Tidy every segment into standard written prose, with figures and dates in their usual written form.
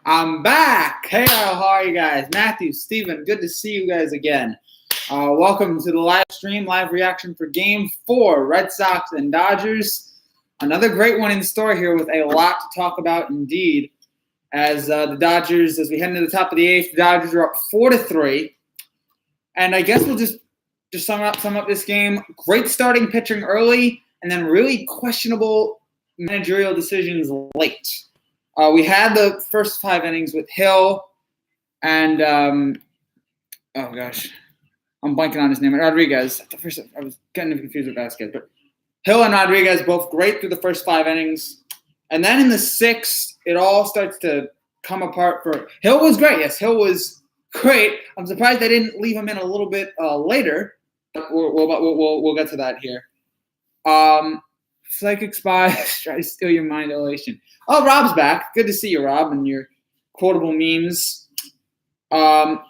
I'm back. Hey, how are you guys? Matthew, Steven, good to see you guys again. Welcome to the live stream, live reaction for Game 4, Red Sox and Dodgers. Another great one in store here with a lot to talk about indeed. As the Dodgers, as we head into the top of the eighth, the Dodgers are up 4-3. And I guess we'll just sum up this game. Great starting pitching early, and then really questionable managerial decisions late. We had the first 5 innings with Hill and I'm blanking on his name. Rodriguez. At first, I was getting confused with Vasquez, but Hill and Rodriguez both great through the first 5 innings, and then in the 6th, it all starts to come apart. For Hill was great. Yes, Hill was great. I'm surprised they didn't leave him in a little bit later, but we'll get to that here. Psychic Spy, try to steal your mind, elation. Oh, Rob's back. Good to see you, Rob, and your quotable memes. Thank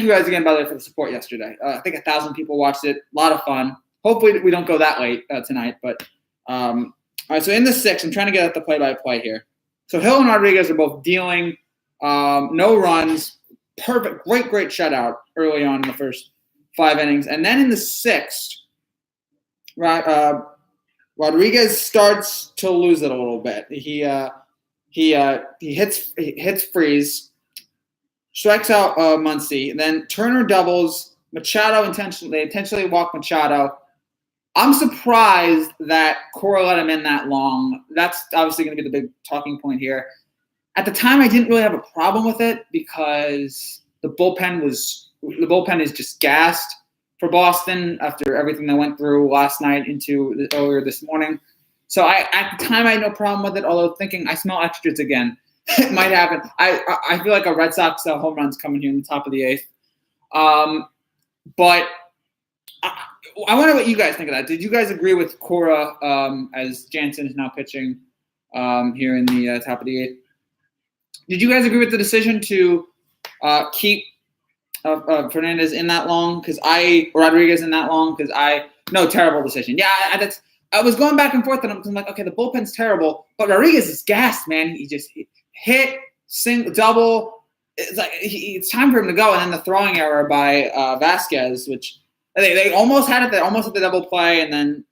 you guys again, by the way, for the support yesterday. I think 1,000 people watched it. A lot of fun. Hopefully we don't go that late tonight. But all right, so in the 6th, I'm trying to get at the play-by-play here. So Hill and Rodriguez are both dealing. No runs. Perfect. Great shutout early on in the first 5 innings. And then in the 6th, Rodriguez starts to lose it a little bit. He hits freeze, strikes out Muncy, then Turner doubles. Machado intentionally walk Machado. I'm surprised that Cora let him in that long. That's obviously going to be the big talking point here. At the time, I didn't really have a problem with it because the bullpen is just gassed for Boston after everything they went through last night into earlier this morning. So at the time I had no problem with it, although thinking I smell extras again. It might happen. I feel like a Red Sox home run's coming here in the top of the 8th. But I wonder what you guys think of that. Did you guys agree with Cora as Jansen is now pitching here in the top of the 8th? Did you guys agree with the decision to keep Fernandez in that long Rodriguez in that long? Terrible decision. Yeah, I was going back and forth, and I'm like, okay, the bullpen's terrible, but Rodriguez is gassed, man. He just hit, single, double. It's like it's time for him to go, and then the throwing error by Vasquez, which they almost had it. They almost had the double play, and then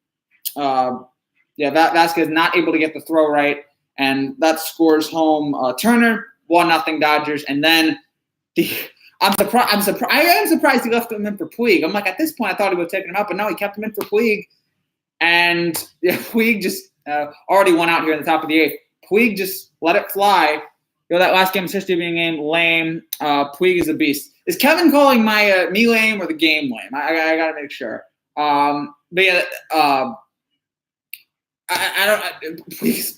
Vasquez not able to get the throw right, and that scores home Turner 1-0 Dodgers, and then I am surprised he left him in for Puig. I'm like, at this point, I thought he would have taken him out, but no, he kept him in for Puig. And Puig just already won out here in the top of the 8th. Puig just let it fly. That last game is history being named lame. Puig is a beast. Is Kevin calling me lame or the game lame? I got to make sure. Puig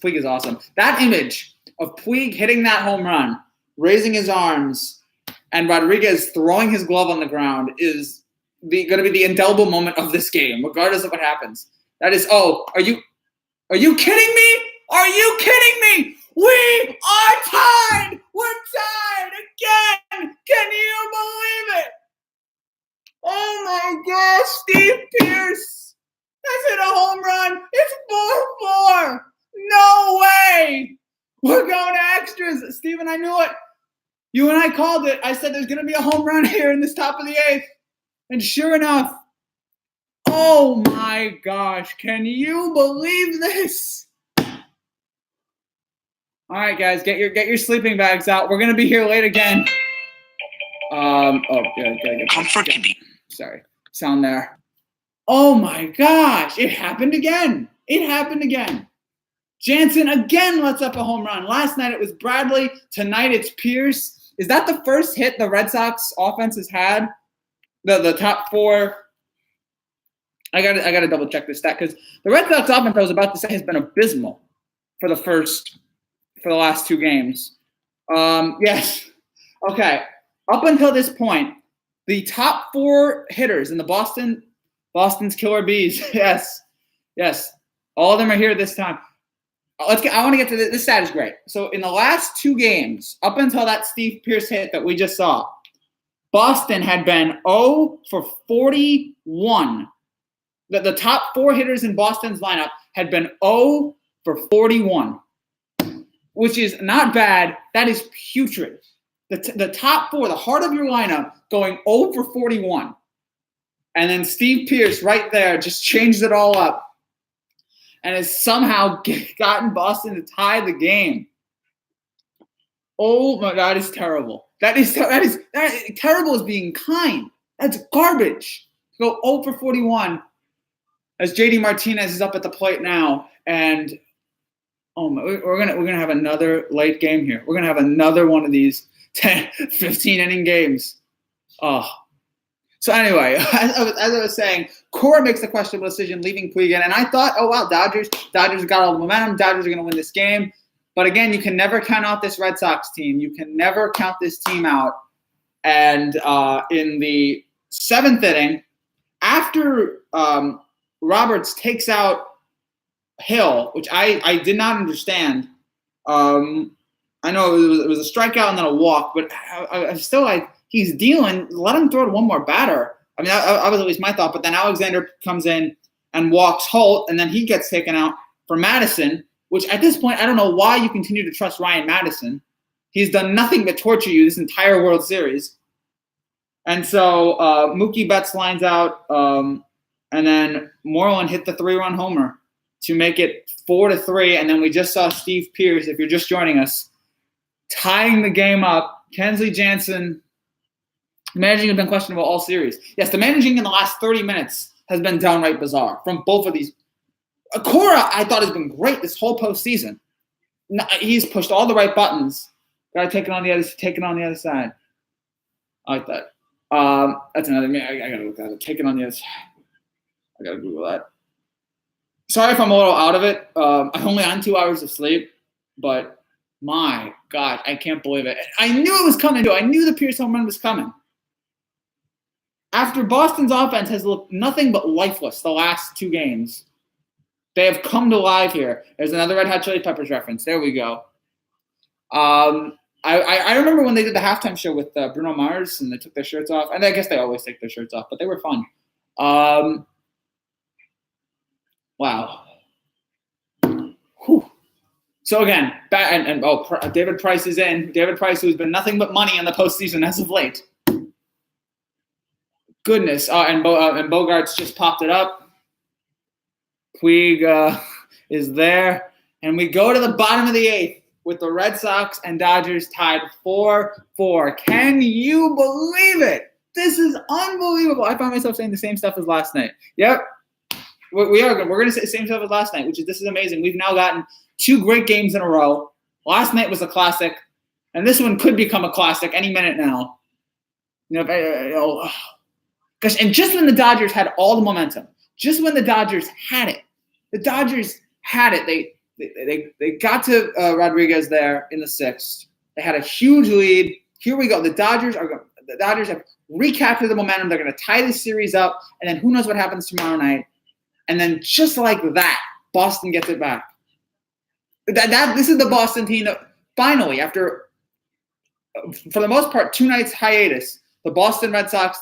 is awesome. That image of Puig hitting that home run, raising his arms, and Rodriguez throwing his glove on the ground is going to be the indelible moment of this game, regardless of what happens. That is, are you kidding me? Are you kidding me? We are tied! We're tied again! Can you believe it? Oh my gosh, Steve Pearce has hit a home run. It's 4-4. No way! We're going to extras. Steven, I knew it. You and I called it. I said there's going to be a home run here in this top of the 8th. And sure enough, oh my gosh, can you believe this? All right, guys, get your sleeping bags out. We're going to be here late again. Comfort can be. Sorry, sound there. Oh my gosh, it happened again. Jansen again lets up a home run. Last night it was Bradley. Tonight it's Pearce. Is that the first hit the Red Sox offense has had? The top 4. I gotta double check this stat because the Red Sox offense I was about to say has been abysmal for the last 2 games. Yes. Okay. Up until this point, the top 4 hitters in the Boston's Killer Bees. Yes. All of them are here this time. I want to get to this stat is great. So in the last 2 games, up until that Steve Pearce hit that we just saw, Boston had been 0 for 41. The top 4 hitters in Boston's lineup had been 0 for 41. which is not bad. That is putrid. The top four, the heart of your lineup, going 0 for 41. And then Steve Pearce right there just changed it all up and has somehow gotten Boston to tie the game. Oh my God, it's terrible. That is terrible as being kind. That's garbage. Go 0 for 41 as JD Martinez is up at the plate now, and we're gonna have another late game here. We're gonna have another one of these 10, 15 inning games. Oh. So anyway, as I was saying, Cora makes the questionable decision leaving Puig, and I thought, oh wow, Dodgers got all the momentum. Dodgers are gonna win this game. But again, you can never count out this Red Sox team. You can never count this team out. And in the 7th inning, after Roberts takes out Hill, which I did not understand. I know it was a strikeout and then a walk, but I still like, he's dealing. Let him throw to one more batter. I mean, that was at least my thought. But then Alexander comes in and walks Holt, and then he gets taken out for Madison, which at this point, I don't know why you continue to trust Ryan Madison. He's done nothing but torture you this entire World Series. And so Mookie Betts lines out, and then Moreland hit the 3-run homer to make it 4-3. And then we just saw Steve Pearce, if you're just joining us, tying the game up. Kensley Jansen, managing has been questionable all series. Yes, the managing in the last 30 minutes has been downright bizarre from both of these. Cora, I thought, has been great this whole postseason. He's pushed all the right buttons. Got to take it on the other side. I like that. That's another. I gotta look at it. Take it on the other side. I gotta Google that. Sorry if I'm a little out of it. I'm only on 2 hours of sleep, but my God, I can't believe it. I knew it was coming too. I knew the Pierce home run was coming. After Boston's offense has looked nothing but lifeless the last 2 games, they have come to life here. There's another Red Hot Chili Peppers reference. There we go. I remember when they did the halftime show with Bruno Mars and they took their shirts off. And I guess they always take their shirts off, but they were fun. Wow. Whew. So again, David Price is in. David Price, who's been nothing but money in the postseason as of late. Goodness. And Bogarts just popped it up. Puig is there. And we go to the bottom of the 8th with the Red Sox and Dodgers tied 4-4. Can you believe it? This is unbelievable. I found myself saying the same stuff as last night. Yep. We're going to say the same stuff as last night, this is amazing. We've now gotten 2 great games in a row. Last night was a classic, and this one could become a classic any minute now. Gosh, and just when the Dodgers had all the momentum, just when the Dodgers had it, They got to Rodriguez there in the 6th. They had a huge lead. Here we go. The Dodgers have recaptured the momentum. They're going to tie this series up, and then who knows what happens tomorrow night. And then just like that, Boston gets it back. This is the Boston team that finally, after, for the most part, 2 nights hiatus, the Boston Red Sox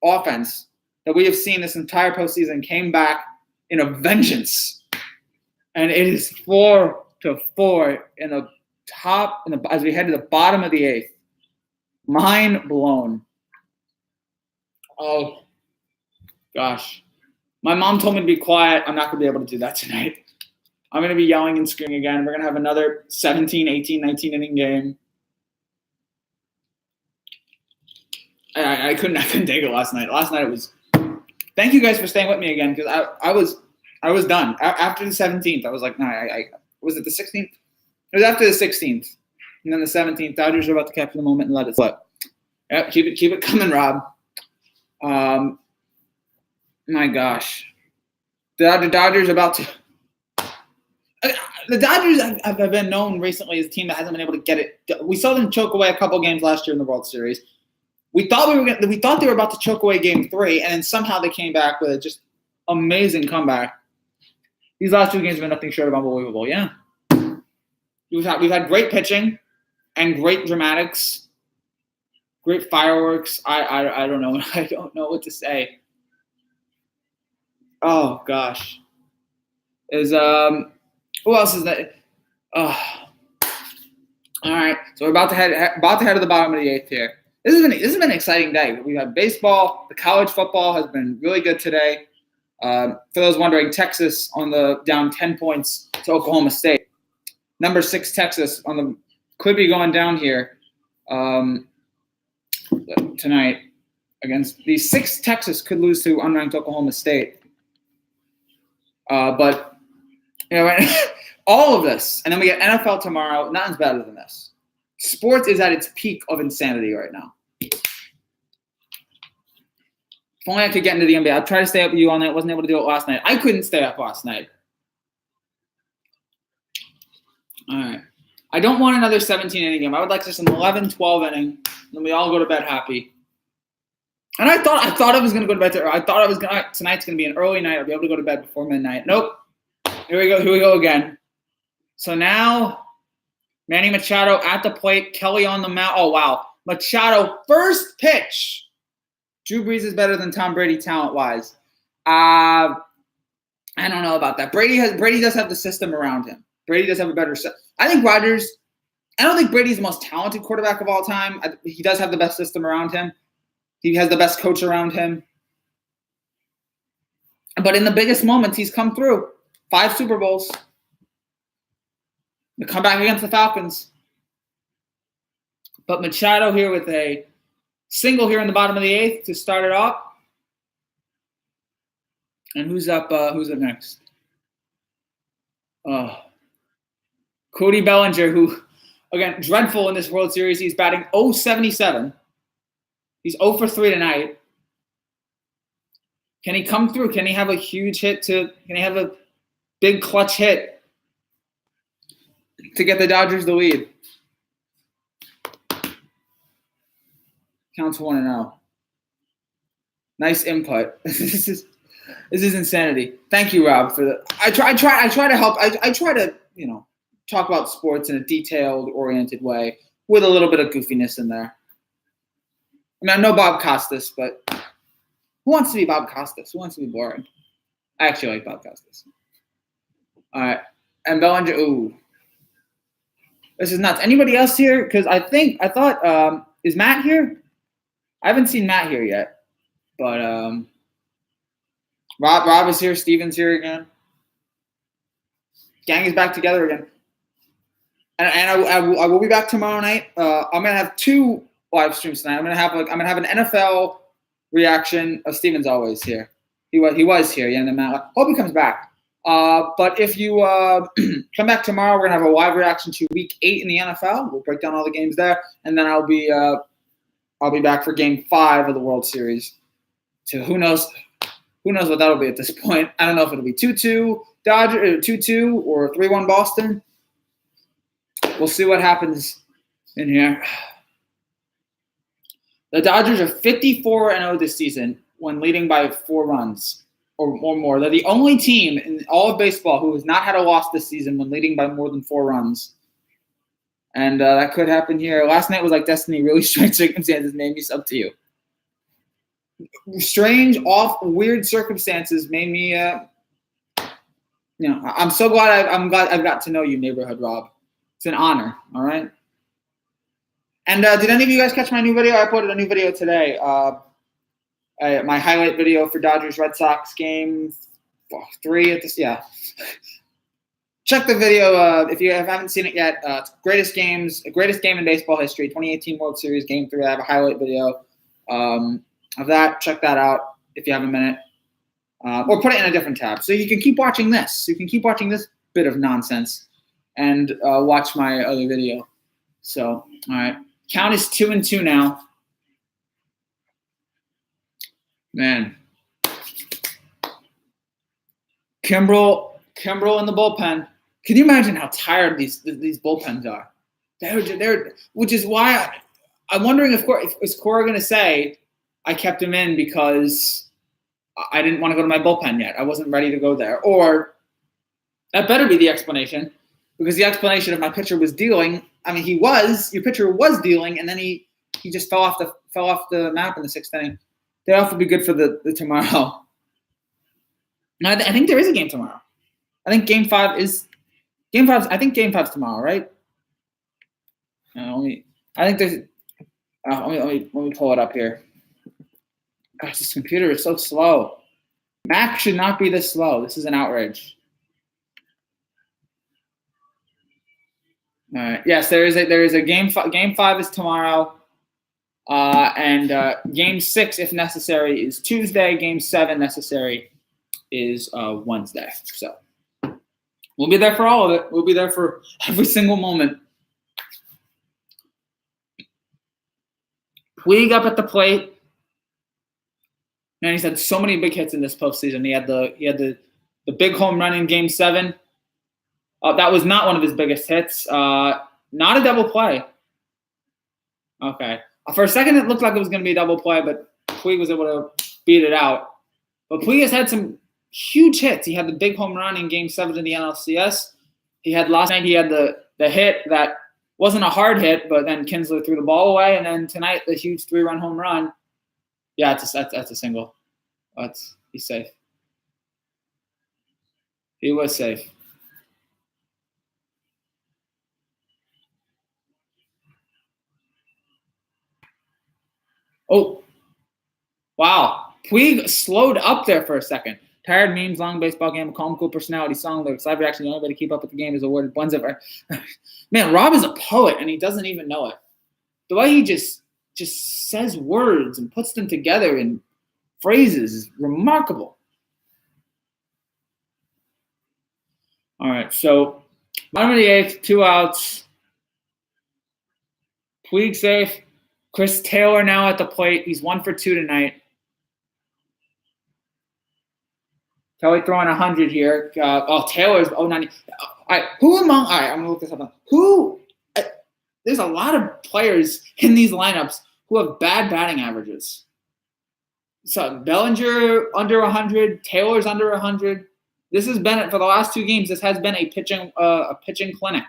offense that we have seen this entire postseason came back in a vengeance. And it is 4-4 in the top, as we head to the bottom of the 8th. Mind blown. Oh, gosh. My mom told me to be quiet. I'm not going to be able to do that tonight. I'm going to be yelling and screaming again. We're going to have another 17, 18, 19 inning game. I couldn't take it last night. Last night it was. Thank you guys for staying with me again, because I was done after the 17th. I was like, was it the 16th? It was after the 16th, and then the 17th. Dodgers are about to capture the moment and let it slip. Yep, keep it coming, Rob. My gosh, the Dodgers about to. The Dodgers have been known recently as a team that hasn't been able to get it. We saw them choke away a couple games last year in the World Series. We thought they were about to choke away Game 3, and then somehow they came back with a just amazing comeback. These last 2 games have been nothing short of unbelievable. Yeah, we've had great pitching and great dramatics, great fireworks. I don't know. I don't know what to say. Oh gosh, who else is that? All right, so we're about to head to the bottom of the 8th here. This has been an exciting day. We have baseball. The college football has been really good today. For those wondering, Texas down 10 points to Oklahoma State. Number 6 Texas could be going down here tonight against the 6 Texas could lose to unranked Oklahoma State. But all of this, and then we get NFL tomorrow. Nothing's better than this. Sports is at its peak of insanity right now. If only I could get into the NBA. I tried to stay up with you all night. Wasn't able to do it last night. I couldn't stay up last night. All right. I don't want another 17-inning game. I would like just an 11, 12 inning. Then we all go to bed happy. And I thought I was going to go to bed I thought tonight's going to be an early night. I'll be able to go to bed before midnight. Nope. Here we go again. So now, Manny Machado at the plate. Kelly on the mound. Oh, wow. Machado, first pitch. Drew Brees is better than Tom Brady talent-wise. I don't know about that. Brady does have the system around him. Brady does have a better system. I think Rodgers – I don't think Brady's the most talented quarterback of all time. He does have the best system around him. He has the best coach around him. But in the biggest moments, he's come through. 5 Super Bowls. The comeback against the Falcons. But Machado here with a single here in the bottom of the 8th to start it off. And who's up next? Cody Bellinger, who, again, dreadful in this World Series. He's batting .077. He's 0 for 3 tonight. Can he come through? Can he have a huge hit can he have a big clutch hit to get the Dodgers the lead? Counts 1-0. Nice input. This is insanity. Thank you, Rob, for the. I try to help. I try to talk about sports in a detailed, oriented way with a little bit of goofiness in there. I mean, I'm no Bob Costas, but who wants to be Bob Costas? Who wants to be boring? I actually like Bob Costas. All right, and Bellinger. Ooh, this is nuts. Anybody else here? Because I thought is Matt here? I haven't seen Matt here yet, but Rob is here. Steven's here again. Gang is back together again. And I will be back tomorrow night. I'm gonna have 2 live streams tonight. I'm gonna have an NFL reaction. Steven's always here. He was here. Yeah, and Matt. Hope he comes back. But if you come back tomorrow, we're gonna have a live reaction to Week 8 in the NFL. We'll break down all the games there, and then I'll be back for Game 5 of the World Series. So who knows what that'll be at this point. I don't know if it'll be 2-2 Dodgers, 2-2 or 3-1 Boston. We'll see what happens in here. The Dodgers are 54-0 this season when leading by 4 runs or more. They're the only team in all of baseball who has not had a loss this season when leading by more than 4 runs. And that could happen here. Last night was like destiny. Really strange circumstances made me sub to you. Strange, weird circumstances made me. I'm so glad I've got to know you, neighborhood Rob. It's an honor. All right. And did any of you guys catch my new video? I uploaded a new video today. My highlight video for Dodgers Red Sox game 3 at this. Yeah. Check the video if you haven't seen it yet. Greatest game in baseball history, 2018 World Series Game 3. I have a highlight video of that. Check that out if you have a minute. Or put it in a different tab. So you can keep watching this. You can keep watching this bit of nonsense and watch my other video. So, all right. Count is 2-2 now. Man. Kimbrel in the bullpen. Can you imagine how tired these bullpens are? They're which is why I'm wondering if Cora going to say I kept him in because I didn't want to go to my bullpen yet. I wasn't ready to go there. Or that better be the explanation, because the explanation of my pitcher was dealing. I mean, your pitcher was dealing, and then he just fell off the map in the 6th inning. That off would be good for the tomorrow. I think there is a game tomorrow. I think Game 5's tomorrow, right? I think there's. Let me pull it up here. Gosh, this computer is so slow. Mac should not be this slow. This is an outrage. All right. Yes, there is a game. Game 5 is tomorrow, and Game 6, if necessary, is Tuesday. Game 7, necessary, is Wednesday. So we'll be there for all of it. We'll be there for every single moment. Puig up at the plate. Man, he's had so many big hits in this postseason. He had the big home run in Game 7. That was not one of his biggest hits. Not a double play. Okay. For a second, it looked like it was going to be a double play, but Puig was able to beat it out. But Puig has had some huge hits. He had the big home run in Game 7 of the NLCS. He had last night. He had the hit that wasn't a hard hit, but then Kinsler threw the ball away, and then tonight the huge 3-run home run. Yeah, that's a single. He's safe. He was safe. Oh, wow. Puig slowed up there for a second. Tired memes, long baseball game, calm, cool personality, song lyrics, live reaction. The only way to keep up with the game is awarded ones of. Man, Rob is a poet, and he doesn't even know it. The way he just says words and puts them together in phrases is remarkable. All right, so bottom of the 8th, 2 outs. Puig safe. Chris Taylor now at the plate. He's 1 for 2 tonight. Kelly throwing 100 here. Taylor's 90. All right, I'm going to look this up. There's a lot of players in these lineups who have bad batting averages. So Bellinger under 100, Taylor's under 100. This has been, for the last 2 games, this has been a pitching clinic.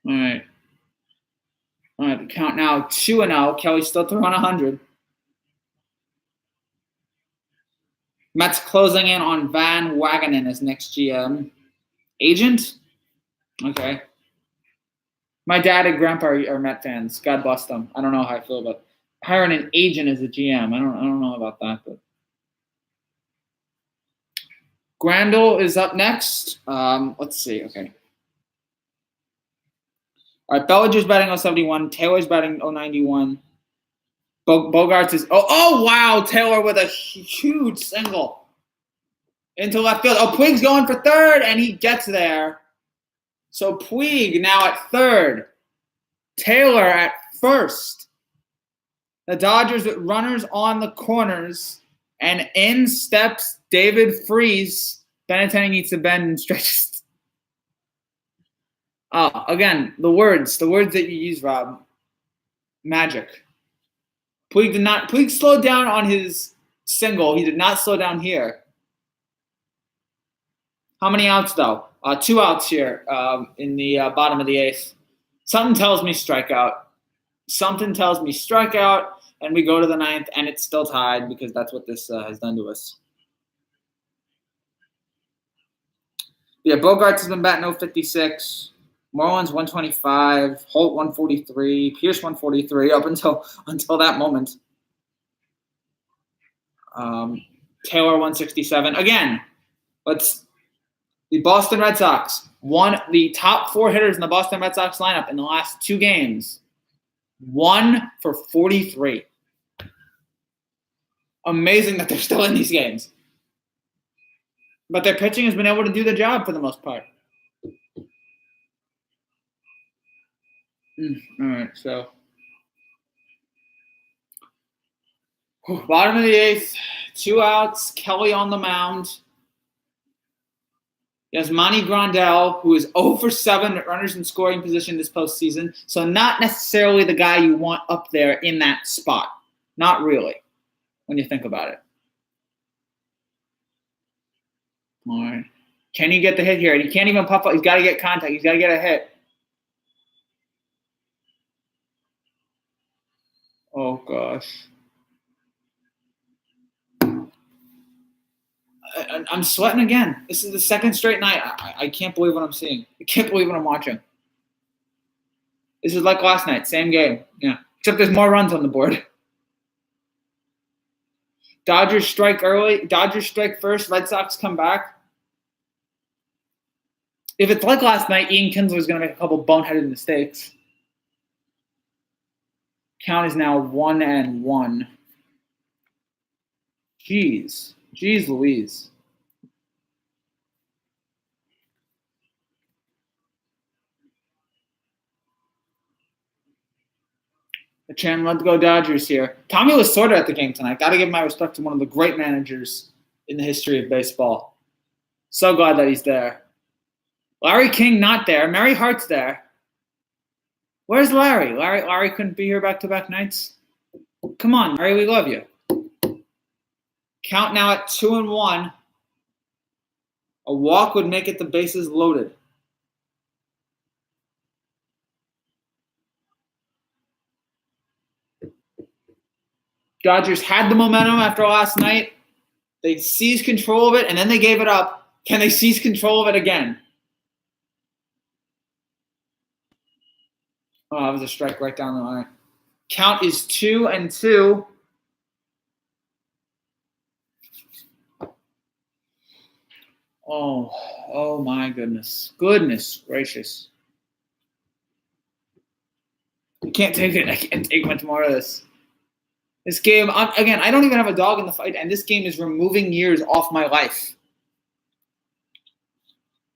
All right. The count now 2-0. Kelly's still throwing 100. Mets closing in on Van Wagenen as next GM. Agent? Okay. My dad and grandpa are Met fans. God bless them. I don't know how I feel about hiring an agent as a GM. I don't know about that, but Grandal is up next. Let's see. Okay. All right. Bellinger's batting 071. Taylor's batting 091. Bogarts is oh wow, Taylor with a huge single into left field. Oh, Puig's going for third, and he gets there. So Puig now at third. Taylor at first. The Dodgers with runners on the corners, and in steps David Freese. Benintendi needs to bend and stretch. Again, the words that you use, Rob. Magic. Puig slowed down on his single. He did not slow down here. How many outs, though? 2 outs here in the bottom of the 8th. Something tells me strikeout. And we go to the 9th, and it's still tied because that's what this has done to us. Yeah, Bogarts has been batting 056. Marlins 125, Holt 143, Pierce 143 up until that moment. Taylor 167. Again, the Boston Red Sox won the top 4 hitters in the Boston Red Sox lineup in the last 2 games. 1 for 43. Amazing that they're still in these games. But their pitching has been able to do the job for the most part. All right, so bottom of the 8th, 2 outs, Kelly on the mound. Yasmani Grandal, who is 0 for 7 at runners in scoring position this postseason, so not necessarily the guy you want up there in that spot. Not really, when you think about it. All right. Can he get the hit here? He can't even puff up. He's got to get contact. He's got to get a hit. Oh, gosh. I'm sweating again. This is the second straight night. I can't believe what I'm seeing. I can't believe what I'm watching. This is like last night, same game. Yeah, except there's more runs on the board. Dodgers strike early. Dodgers strike first. Red Sox come back. If it's like last night, Ian Kinsler's going to make a couple boneheaded mistakes. Count is now 1-1. Jeez Louise. The Chan, let's go Dodgers here. Tommy Lasorda at the game tonight. Got to give my respect to one of the great managers in the history of baseball. So glad that he's there. Larry King not there. Mary Hart's there. Where's Larry? Larry couldn't be here back-to-back nights. Come on, Larry, we love you. Count now at 2-1. A walk would make it the bases loaded. Dodgers had the momentum after last night. They seized control of it, and then they gave it up. Can they seize control of it again? Oh, that was a strike right down the line. Count is 2-2. Oh my goodness. Goodness gracious. I can't take it. I can't take much more of this. This game, again, I don't even have a dog in the fight, and this game is removing years off my life.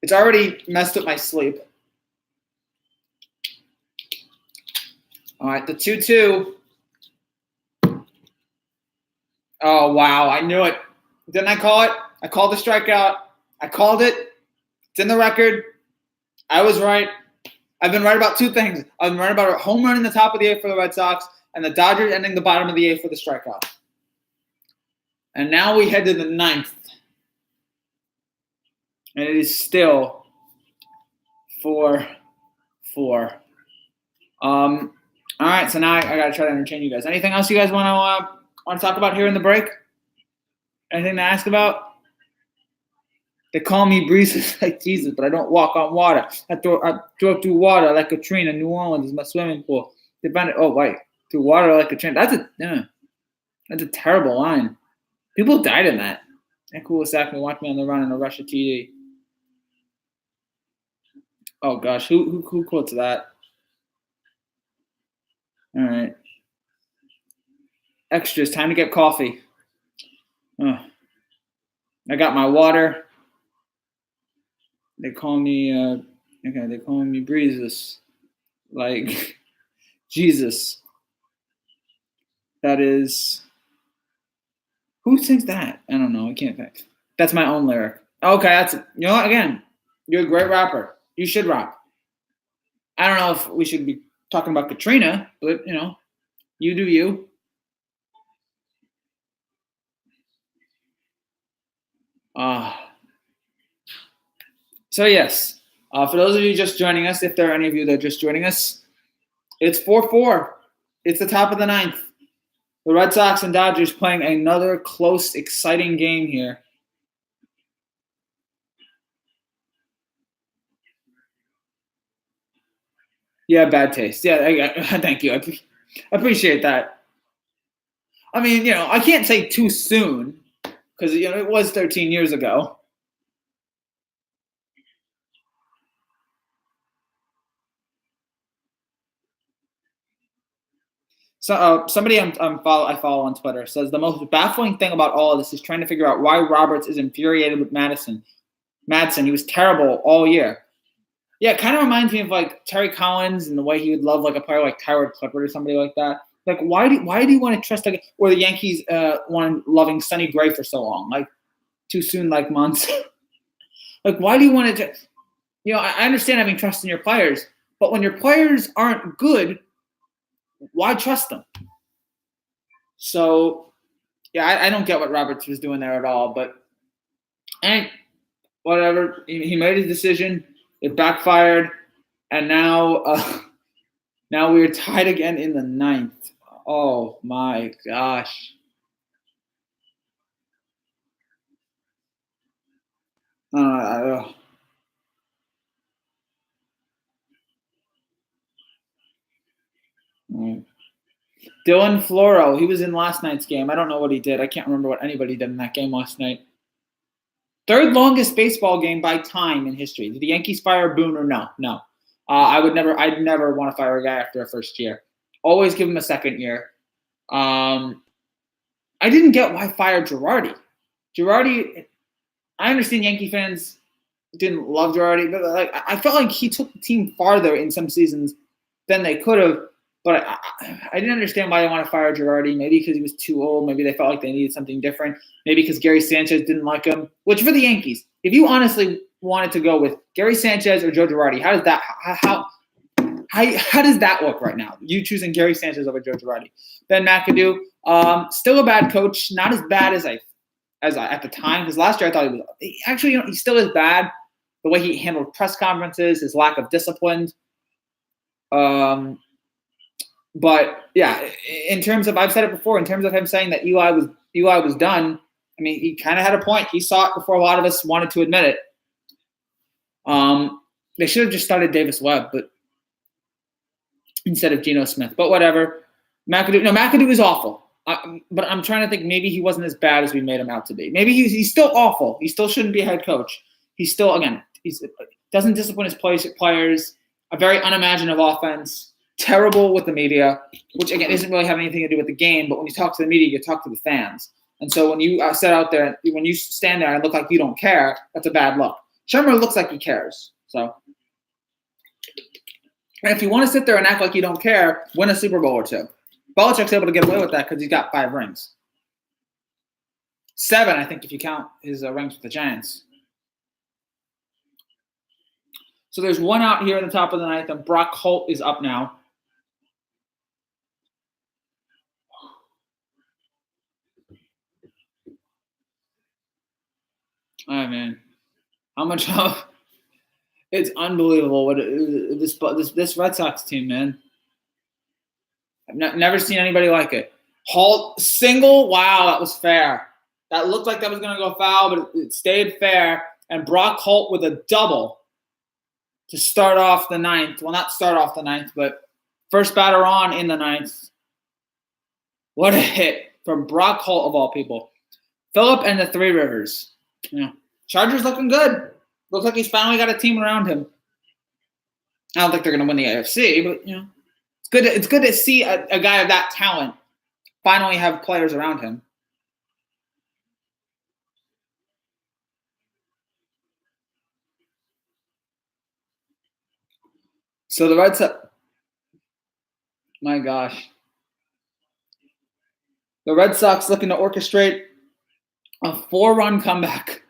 It's already messed up my sleep. All right, the 2-2. Oh, wow, I knew it. Didn't I call it? I called the strikeout. I called it. It's in the record. I was right. I've been right about two things. I've been right about a home run in the top of the eighth for the Red Sox and the Dodgers ending the bottom of the eighth for the strikeout. And now we head to the ninth. And it is still 4-4. All right, so now I got to try to entertain you guys. Anything else you guys want to talk about here in the break? Anything to ask about? They call me breezes like Jesus, but I don't walk on water. I throw through water like Katrina. New Orleans is my swimming pool. Through water like Katrina. That's a terrible line. People died in that. That cool sack me, watch me on the run in a Russia TD. Oh gosh, who quotes that? All right. Extras. Time to get coffee. I got my water. They call me they call me breezes like Jesus. That is, who sings that? I don't know. I can't think. That's my own lyric. Okay, that's, you know what? Again, you're a great rapper. You should rap. I don't know if we should be talking about Katrina, but you do you. So yes, for those of you just joining us, if there are any of you that are just joining us, it's 4-4. It's the top of the ninth. The Red Sox and Dodgers playing another close, exciting game here. Yeah, bad taste. Yeah, thank you. I appreciate that. I mean, I can't say too soon because it was 13 years ago. So somebody I follow on Twitter says the most baffling thing about all of this is trying to figure out why Roberts is infuriated with Madison. He was terrible all year. Yeah, it kind of reminds me of like Terry Collins and the way he would love like a player like Tyrod Clippard or somebody like that. Like, why do you want to trust or the Yankees loving Sonny Gray for so long? Like, too soon, like months. Like, why do you want to? I understand having trust in your players, but when your players aren't good, why trust them? So, yeah, I don't get what Roberts was doing there at all. But, whatever. He made his decision. It backfired, and now we're tied again in the ninth. Oh my gosh! Uh, Dylan Floro, he was in last night's game. I don't know what he did. I can't remember what anybody did in that game last night. Third longest baseball game by time in history. Did the Yankees fire Boone or no? No. I'd never want to fire a guy after a first year. Always give him a second year. I didn't get why fired Girardi. Girardi, I understand Yankee fans didn't love Girardi, but like I felt like he took the team farther in some seasons than they could have. But I didn't understand why they want to fire Girardi. Maybe because he was too old. Maybe they felt like they needed something different. Maybe because Gary Sanchez didn't like him. Which for the Yankees, if you honestly wanted to go with Gary Sanchez or Joe Girardi, how does that look right now? You choosing Gary Sanchez over Joe Girardi? Ben McAdoo, still a bad coach. Not as bad as I at the time, because last year I thought he still is bad. The way he handled press conferences, his lack of discipline. But yeah, in terms of, I've said it before, in terms of him saying that Eli was done, I mean, he kind of had a point. He saw it before a lot of us wanted to admit it. They should have just started Davis Webb, but instead of Geno Smith. But whatever. McAdoo is awful. But I'm trying to think, maybe he wasn't as bad as we made him out to be. Maybe he's still awful. He still shouldn't be a head coach. He's still, again, he doesn't discipline his players. A very unimaginative offense. Terrible with the media, which again isn't really having anything to do with the game. But when you talk to the media, you talk to the fans. And so when you sit out there, when you stand there and look like you don't care, that's a bad look. Shermer looks like he cares. So, and if you want to sit there and act like you don't care, win a Super Bowl or two. Belichick's able to get away with that because he's got 5 rings. 7, I think, if you count his rings with the Giants. So there's one out here at the top of the ninth, and Brock Holt is up now. Oh, man. How much – it's unbelievable what this Red Sox team, man. I've never seen anybody like it. Holt, single, wow, that was fair. That looked like that was going to go foul, but it stayed fair. And Brock Holt with a double to start off the ninth. Well, not start off the ninth, but first batter on in the ninth. What a hit from Brock Holt, of all people. Phillip and the Three Rivers. Yeah. Chargers looking good. Looks like he's finally got a team around him. I don't think they're going to win the AFC, but it's good to see a guy of that talent finally have players around him. So the Red Sox, my gosh. The Red Sox looking to orchestrate a 4-run comeback.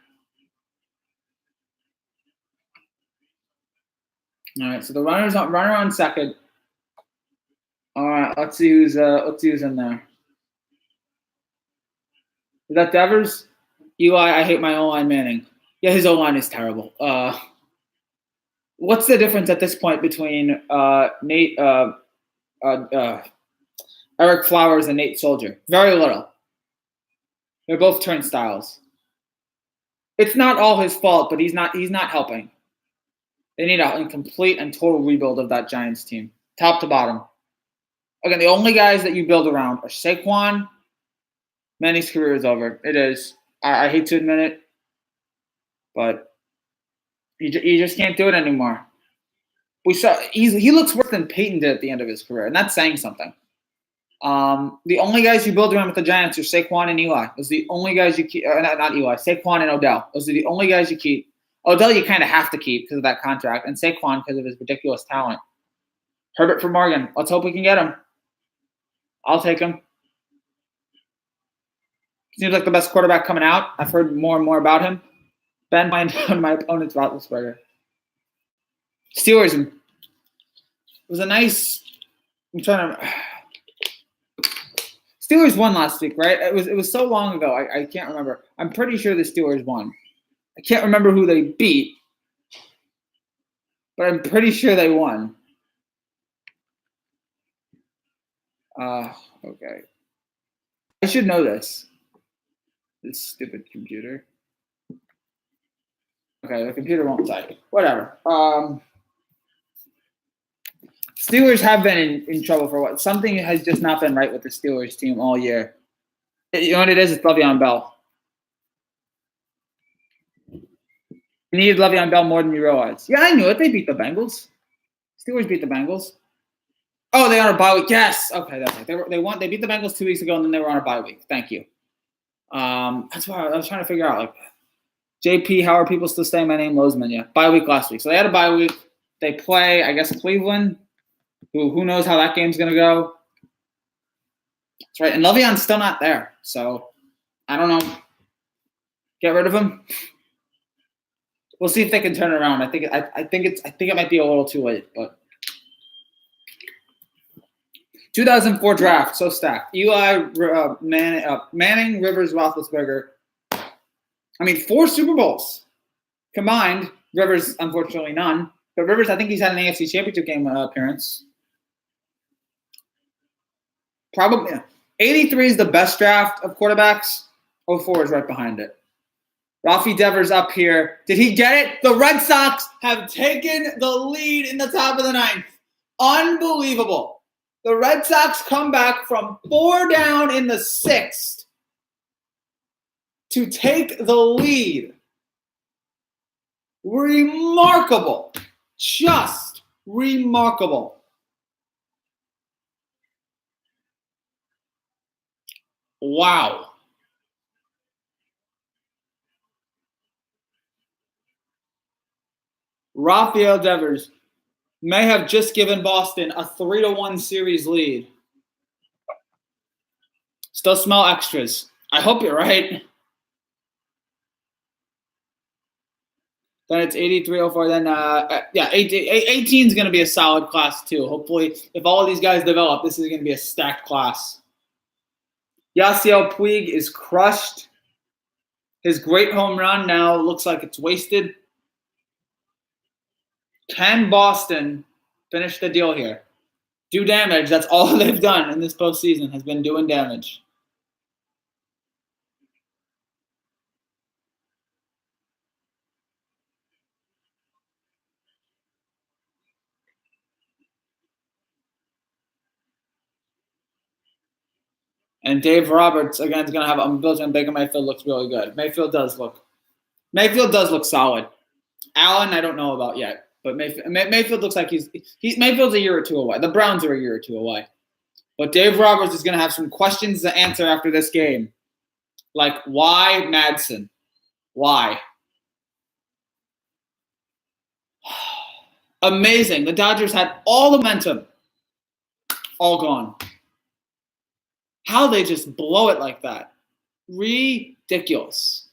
All right, so the runner on second. All right, let's see who's in there. Is that Devers? Eli, I hate my O-line Manning. Yeah, his O-line is terrible. What's the difference at this point between Eric Flowers and Nate Soldier? Very little. They're both turnstiles. It's not all his fault, but he's not helping. They need a complete and total rebuild of that Giants team, top to bottom. Again, the only guys that you build around are Saquon. Manny's career is over. It is. I hate to admit it, but you just can't do it anymore. We saw he looks worse than Peyton did at the end of his career, and that's saying something. The only guys you build around with the Giants are Saquon and Eli. Those are the only guys you keep. Not Eli. Saquon and Odell. Those are the only guys you keep. Odell you kind of have to keep because of that contract, and Saquon because of his ridiculous talent. Herbert for Morgan. Let's hope we can get him. I'll take him. Seems like the best quarterback coming out. I've heard more and more about him. Ben playing down my opponent's Roethlisberger. Steelers. It was a nice. I'm trying to. Steelers won last week, right? It was so long ago. I can't remember. I'm pretty sure the Steelers won. I can't remember who they beat, but I'm pretty sure they won. Okay. I should know this. This stupid computer. Okay, the computer won't type. Whatever. Steelers have been in trouble for what? Something has just not been right with the Steelers team all year. You know what it is? It's Le'Veon Bell. You needed Le'Veon Bell more than you realize. Yeah, I knew it. They beat the Bengals. Steelers beat the Bengals. Oh, they on a bye week. Yes. Okay, that's right. They beat the Bengals 2 weeks ago, and then they were on a bye week. Thank you. That's why I was trying to figure out. Like, JP, how are people still saying my name? Lozman, yeah. Bye week last week. So they had a bye week. They play, I guess, Cleveland. Who knows how that game's gonna go? That's right. And Le'Veon's still not there, so I don't know. Get rid of him. We'll see if they can turn it around. I think it might be a little too late, but 2004 draft, so stacked. Eli, Manning, Rivers, Roethlisberger. I mean, 4 Super Bowls combined. Rivers, unfortunately, none. But Rivers, I think he's had an AFC Championship game appearance. Probably. 83 is the best draft of quarterbacks. 04 is right behind it. Rafi Devers up here. Did he get it? The Red Sox have taken the lead in the top of the 9th. Unbelievable. The Red Sox come back from 4 down in the 6th to take the lead. Remarkable. Just remarkable. Wow. Rafael Devers may have just given Boston a 3-1 series lead. Still smell extras. I hope you're right. Then it's 83-04. Then, 18 is going to be a solid class too. Hopefully, if all of these guys develop, this is going to be a stacked class. Yasiel Puig is crushed. His great home run now looks like it's wasted. Can Boston finish the deal here? Do damage. That's all they've done in this postseason has been doing damage. And Dave Roberts, again, is going to have – Baker Mayfield looks really good. Mayfield does look solid. Allen, I don't know about yet. But Mayfield looks like Mayfield's a year or 2 away. The Browns are a year or 2 away. But Dave Roberts is going to have some questions to answer after this game. Like, why Madsen? Why? Amazing. The Dodgers had all the momentum. All gone. How they just blow it like that. Ridiculous.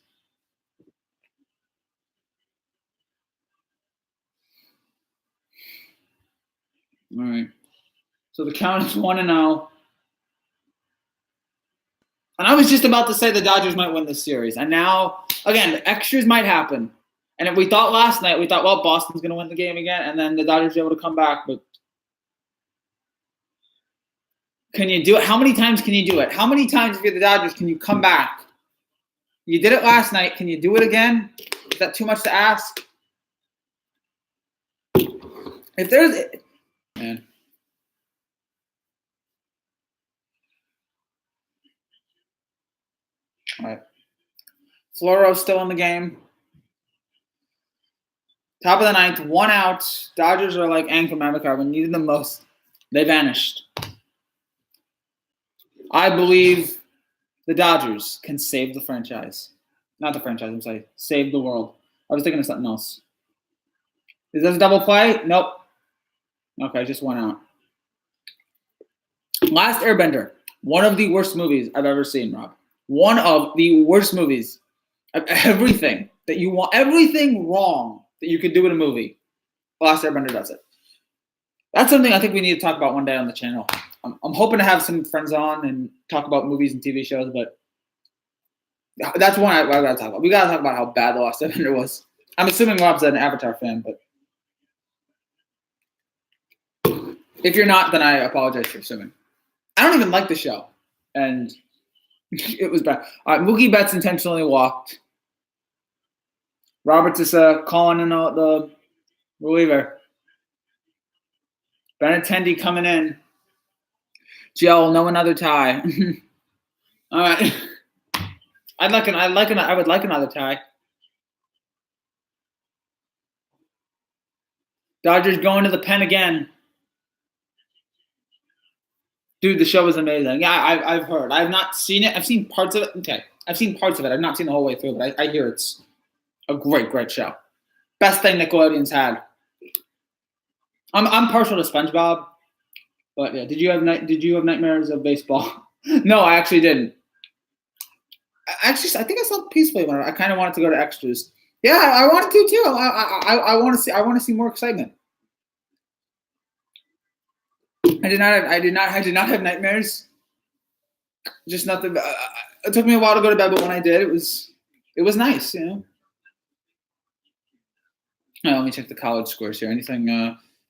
All right. So the count is 1-0. And I was just about to say the Dodgers might win this series. And now, again, the extras might happen. And if we thought last night, well, Boston's going to win the game again. And then the Dodgers are able to come back. But can you do it? How many times can you do it? How many times if you're the Dodgers can you come back? You did it last night. Can you do it again? Is that too much to ask? If there's – man. All right. Floro's still in the game. Top of the 9th, 1 out. Dodgers are like Anchor Mamicar. When needed the most, they vanished. I believe the Dodgers can save the franchise. Not the franchise, I'm sorry. Save the world. I was thinking of something else. Is this a double play? Nope. Okay, just 1 out. Last Airbender. One of the worst movies I've ever seen, Rob. One of the worst movies. Everything that you want, everything wrong that you could do in a movie. Last Airbender does it. That's something I think we need to talk about one day on the channel. I'm hoping to have some friends on and talk about movies and TV shows, but that's one I got to talk about. We got to talk about how bad The Last Airbender was. I'm assuming Rob's an Avatar fan, but if you're not, then I apologize for assuming. I don't even like the show, and it was bad. All right, Mookie Betts intentionally walked. Roberts is calling in the reliever. Benintendi coming in. Joe, no another tie. All right. I would like another tie. Dodgers going to the pen again. Dude, the show was amazing. Yeah, I've heard. I've not seen it. I've seen parts of it. Okay, I've seen parts of it. I've not seen the whole way through, but I hear it's a great show. Best thing Nickelodeon's had. I'm partial to SpongeBob, but yeah. Did you have nightmares of baseball? No, I actually didn't. Actually, I think I saw Peacefully when I kind of wanted to go to extras. Yeah, I wanted to too. I want to see. I want to see more excitement. I did not have nightmares. Just nothing. It took me a while to go to bed, but when I did, it was nice. You know. Oh, let me check the college scores here. Anything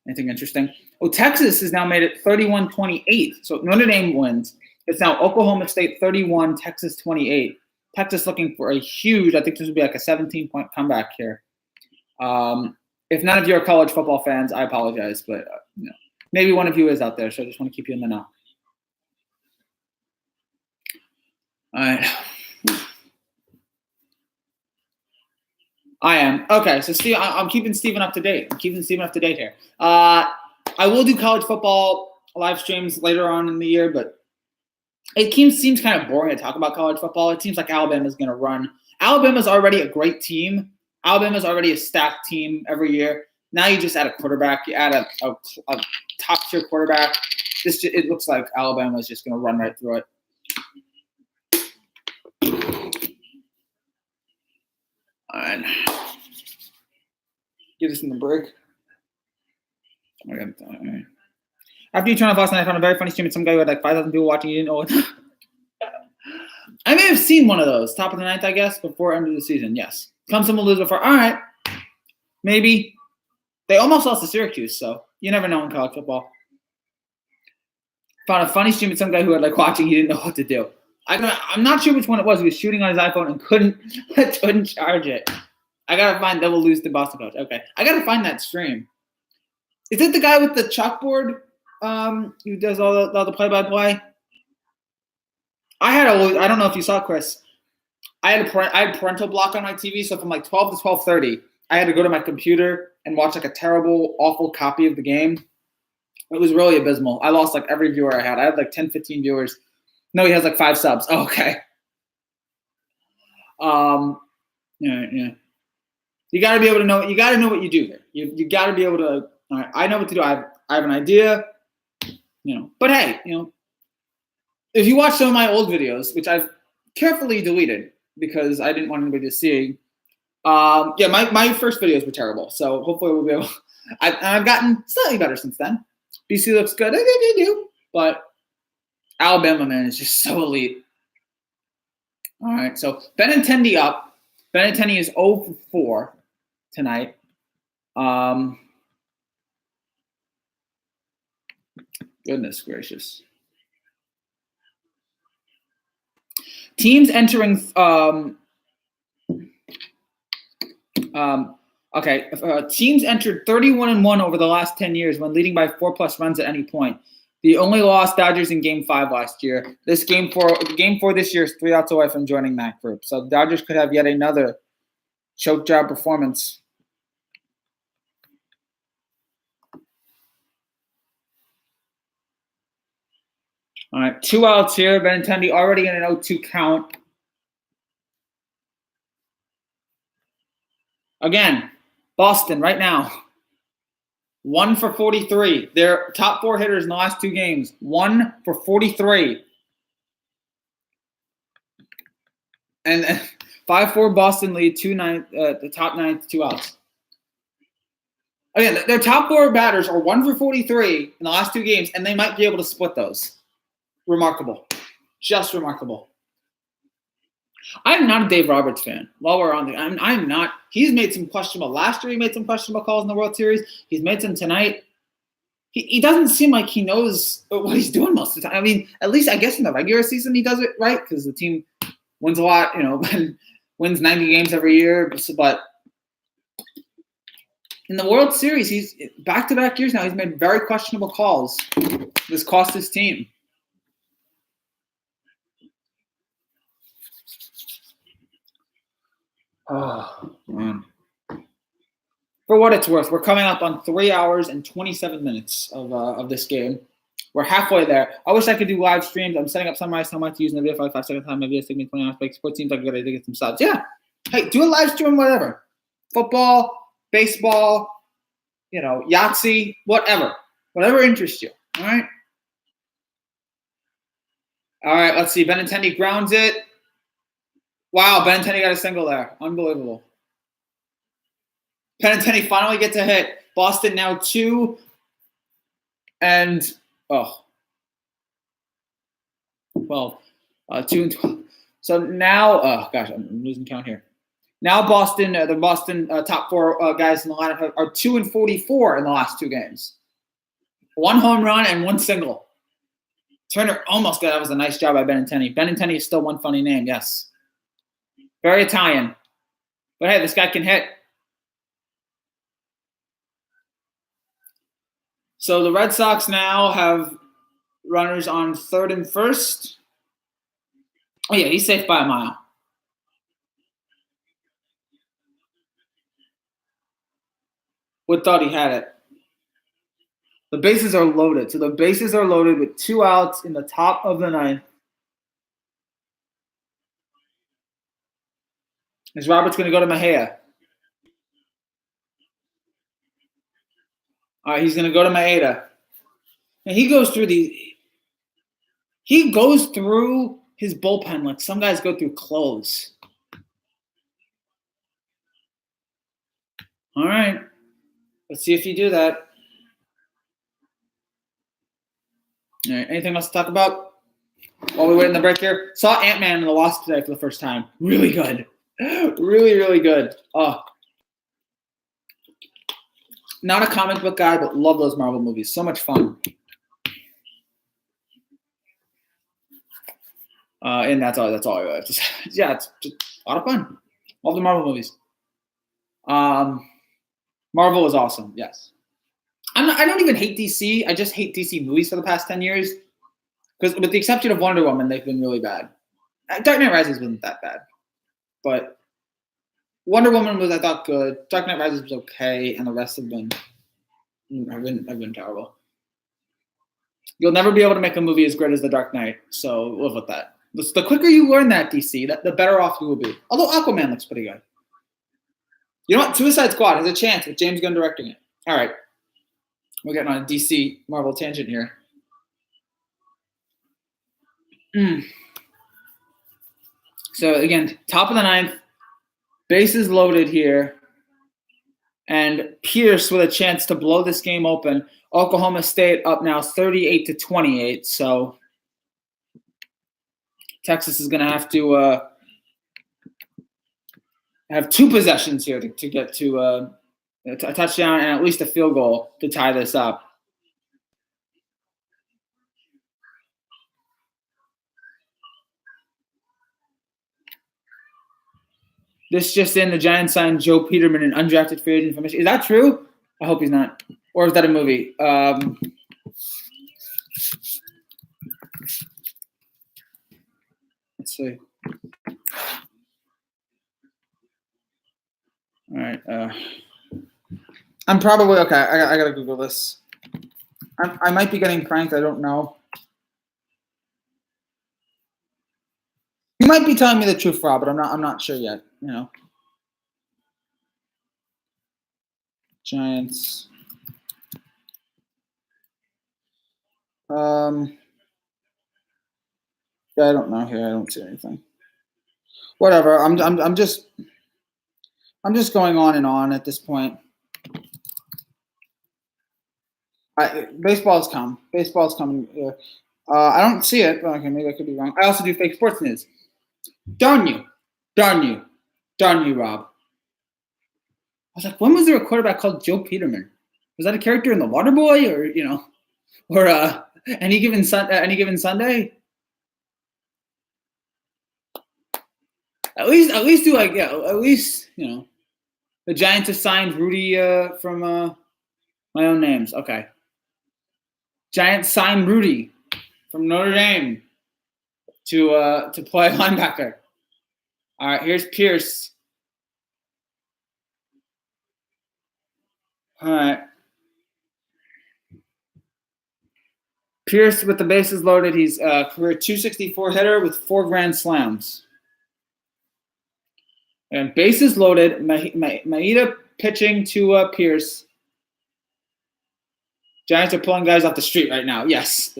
interesting? Oh, Texas has now made it 31-28. So Notre Dame wins. It's now Oklahoma State 31, Texas 28. Texas looking for a huge. I think this would be like a 17-point comeback here. If none of you are college football fans, I apologize, but maybe one of you is out there. So I just want to keep you in the know. All right. I am. Okay, so Steve, I'm keeping Steven up to date. Here. I will do college football live streams later on in the year, but it seems kind of boring to talk about college football. It seems like Alabama's going to run. Alabama's already a great team. Alabama's already a stacked team every year. Now you just add a quarterback. You add a top-tier quarterback. It looks like Alabama's just going to run right through it. All right. Get us in the break. All right. After you turn off last night, I found a very funny stream with some guy who had like 5,000 people watching. You didn't know it. I may have seen one of those. Top of the ninth, I guess, before end of the season. Yes. Come some will lose before. All right. Maybe. They almost lost to Syracuse, so you never know in college football. Found a funny stream with some guy who had like watching. He didn't know what to do. I'm not sure which one it was. He was shooting on his iPhone and couldn't charge it. I gotta find that will lose to Boston College. Okay, I gotta find that stream. Is it the guy with the chalkboard? Who does all the play-by-play? I don't know if you saw, Chris. I had parental block on my TV, so from like 12 to 12:30, I had to go to my computer and watch like a terrible, awful copy of the game. It was really abysmal. I lost like every viewer I had. I had like 10, 15 viewers. No, he has like 5 subs. Oh, okay. Yeah. You got to be able to know. You got to know what you do there. You got to be able to. All right, I know what to do. I have an idea. But hey, if you watch some of my old videos, which I've carefully deleted because I didn't want anybody to see. My first videos were terrible. So hopefully we'll be able. I've gotten slightly better since then. BC looks good. They do, but. Alabama, man, is just so elite. All right, so Benintendi up. Benintendi is 0 for 4 tonight. Goodness gracious. Teams entering teams entered 31-1 over the last 10 years when leading by 4+ runs at any point. The only loss, Dodgers in Game 5 last year. This Game 4 this year is 3 outs away from joining that group. So the Dodgers could have yet another choke job performance. All right, 2 outs here. Benintendi already in an 0-2 count. Again, Boston right now. 1 for 43. Their top 4 hitters in the last 2 games. 1 for 43. And 5-4 Boston lead, the top 9, 2 outs. Again, their top 4 batters are 1 for 43 in the last 2 games, and they might be able to split those. Remarkable. Just remarkable. I'm not a Dave Roberts fan. While we're on I'm not. He's made some questionable. Last year, he made some questionable calls in the World Series. He's made some tonight. He doesn't seem like he knows what he's doing most of the time. I mean, at least I guess in the regular season he does it right because the team wins a lot. Wins 90 games every year. But In the World Series, he's back-to-back years now. He's made very questionable calls. This cost his team. Oh, man. For what it's worth, we're coming up on 3 hours and 27 minutes of this game. We're halfway there. I wish I could do live streams. I'm setting up Sunrise Time to use in the video for 5 seconds time. Maybe it's taking me 20 hours. But sports seems like a good idea to get some subs. Yeah. Hey, do a live stream, whatever. Football, baseball, Yahtzee, whatever. Whatever interests you. All right? All right, let's see. Benintendi grounds it. Wow, Benintendi got a single there. Unbelievable. Benintendi finally gets a hit. Boston now 2 and 12. 2 and 12. So now, I'm losing count here. Now the Boston top 4 guys in the lineup are 2 and 44 in the last 2 games. 1 home run and 1 single. Turner almost got that. Was a nice job by Benintendi. Benintendi is still one funny name, yes. Very Italian. But hey, this guy can hit. So the Red Sox now have runners on 3rd and 1st. Oh, yeah, he's safe by a mile. Would thought he had it. The bases are loaded. So the bases are loaded with 2 outs in the top of the 9th. Is Roberts going to go to Mejia? All right, he's going to go to Maeda. And he goes through his bullpen like some guys go through clothes. All right. Let's see if you do that. All right. Anything else to talk about while we wait in the break here? Saw Ant-Man and the Wasp today for the first time. Really good. Really, really good. Oh. Not a comic book guy, but love those Marvel movies. So much fun. And that's all I have to say. Yeah, it's just a lot of fun. Love the Marvel movies. Marvel is awesome. Yes. I don't even hate DC. I just hate DC movies for the past 10 years. Because with the exception of Wonder Woman, they've been really bad. Dark Knight Rises wasn't that bad. But Wonder Woman was, I thought, good. Dark Knight Rises was okay. And the rest have been terrible. You'll never be able to make a movie as great as The Dark Knight. So live with that. The quicker you learn that, DC, the better off you will be. Although Aquaman looks pretty good. You know what? Suicide Squad has a chance with James Gunn directing it. All right. We're getting on a DC Marvel tangent here. So, again, top of the 9th. Bases loaded here. And Pierce with a chance to blow this game open. Oklahoma State up now 38-28. So Texas is going to have 2 possessions here to get to a touchdown and at least a field goal to tie this up. This just in, the Giants signed Joe Peterman, an undrafted free agent from Michigan. Is that true? I hope he's not. Or is that a movie? Let's see. All right. I'm probably okay. I gotta Google this. I might be getting pranked. I don't know. You might be telling me the truth, Rob, but I'm not sure yet. Giants. Yeah, I don't know here. I don't see anything. Whatever. I'm just going on and on at this point. Baseball's come. Baseball's coming. I don't see it, but okay, maybe I could be wrong. I also do fake sports news. Darn you, Rob. I was like, when was there a quarterback called Joe Peterman? Was that a character in The Waterboy, or any given Sunday? At least do The Giants have signed Rudy from my own names. Okay. Giants signed Rudy from Notre Dame to play linebacker. All right, here's Pierce. All right. Pierce with the bases loaded. He's a career 264 hitter with 4 grand slams. And bases loaded. Maeda pitching to Pierce. Giants are pulling guys off the street right now. Yes.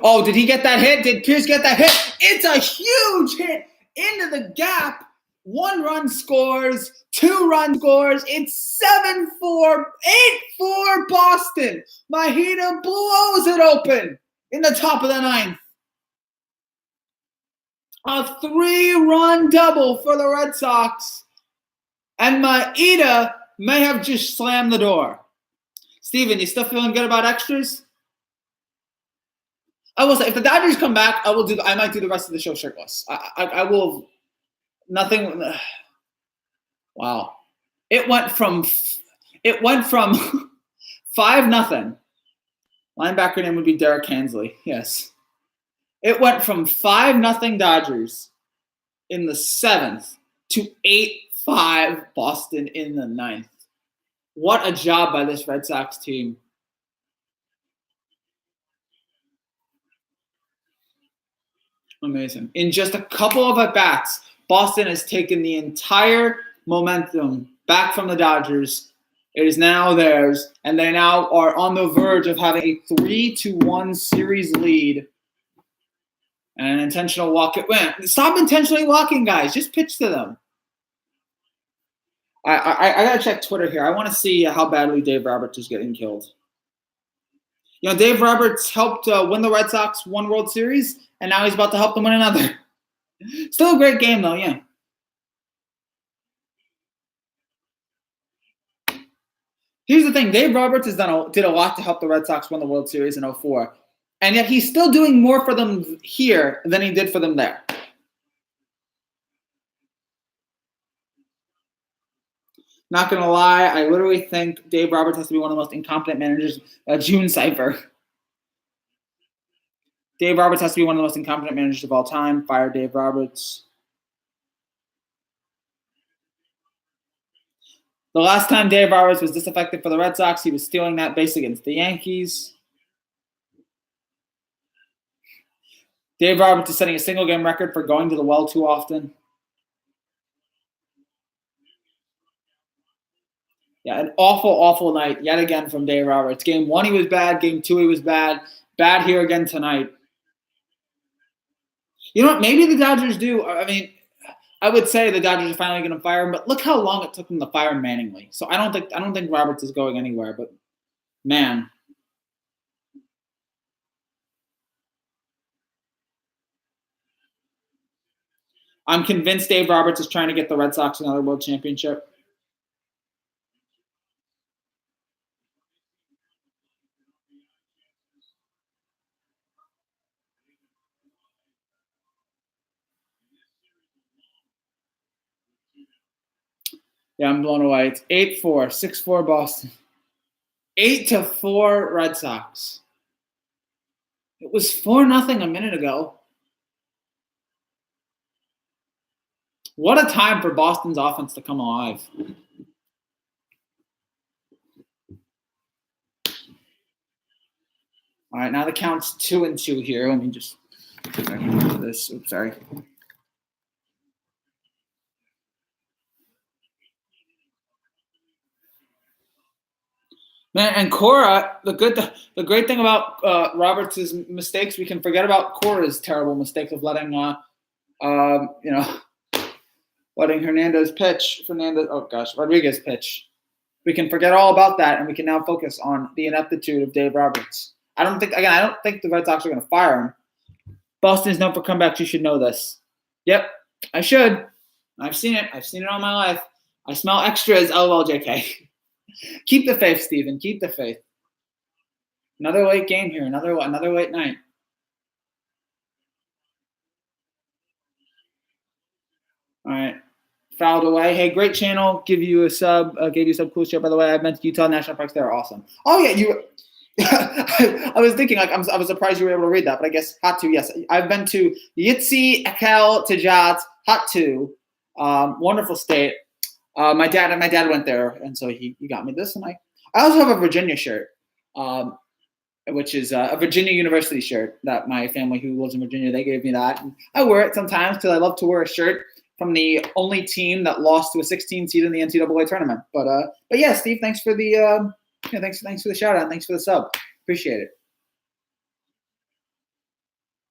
Oh, did he get that hit? Did Pierce get that hit? It's a huge hit into the gap. 1 run scores, 2 run scores. It's 7-4, 8-4 Boston. Maeda blows it open in the top of the 9th. A 3-run double for the Red Sox. And Maeda may have just slammed the door. Steven, you still feeling good about extras? I will say, if the Dodgers come back, I might do the rest of the show shirtless. I will. Nothing. Wow. It went from 5-0. Linebacker name would be Derek Hansley. Yes. It went from 5-0 Dodgers in the 7th to 8-5 Boston in the 9th. What a job by this Red Sox team. Amazing. In just a couple of at-bats, Boston has taken the entire momentum back from the Dodgers. It is now theirs, and they now are on the verge of having a 3-1 series lead. And an intentional walk. Stop intentionally walking, guys. Just pitch to them. I got to check Twitter here. I want to see how badly Dave Roberts is getting killed. You know, Dave Roberts helped win the Red Sox 1 World Series, and now he's about to help them win another. Still a great game, though, yeah. Here's the thing. Dave Roberts did a lot to help the Red Sox win the World Series in 2004, and yet he's still doing more for them here than he did for them there. Not going to lie, I literally think Dave Roberts has to be one of the most incompetent managers. June Cipher. Dave Roberts has to be one of the most incompetent managers of all time. Fire Dave Roberts. The last time Dave Roberts was disaffected for the Red Sox, he was stealing that base against the Yankees. Dave Roberts is setting a single-game record for going to the well too often. Yeah, an awful, awful night yet again from Dave Roberts. Game 1, he was bad. Game 2, he was bad. Bad here again tonight. You know what? Maybe the Dodgers do. I mean, I would say the Dodgers are finally going to fire him, but look how long it took them to fire him Manningly. So I don't think Roberts is going anywhere. But man, I'm convinced Dave Roberts is trying to get the Red Sox another World Championship. Yeah, I'm blown away. It's 8-4, 6-4 Boston. 8-4 Red Sox. It was 4-0 a minute ago. What a time for Boston's offense to come alive. All right, now the count's 2-2 here. Let me just get back into this. Oops, sorry. Man, and Cora, the great thing about Roberts' mistakes, we can forget about Cora's terrible mistake of letting Rodriguez pitch. We can forget all about that, and we can now focus on the ineptitude of Dave Roberts. I don't think the Red Sox are going to fire him. Boston is known for comebacks. You should know this. Yep, I should. I've seen it. I've seen it all my life. I smell extras. LOL, JK. Keep the faith, Steven. Keep the faith. Another late game here. Another late night. All right. fouled away. Hey, great channel. Give you a sub. Gave you a sub. Cool shit, by the way. I've been to Utah National Parks. They're awesome. Oh yeah, you. I was thinking I was surprised you were able to read that, but I guess Hatu. Yes, I've been to Yitzi, Ekel, Tajat, Hatu. Wonderful state. My dad went there, and so he got me this, and I also have a Virginia shirt. Which is a Virginia University shirt that my family who lives in Virginia, they gave me that. And I wear it sometimes because I love to wear a shirt from the only team that lost to a 16 seed in the NCAA tournament. But yeah, Steve, thanks for the thanks for the shout out, thanks for the sub, appreciate it.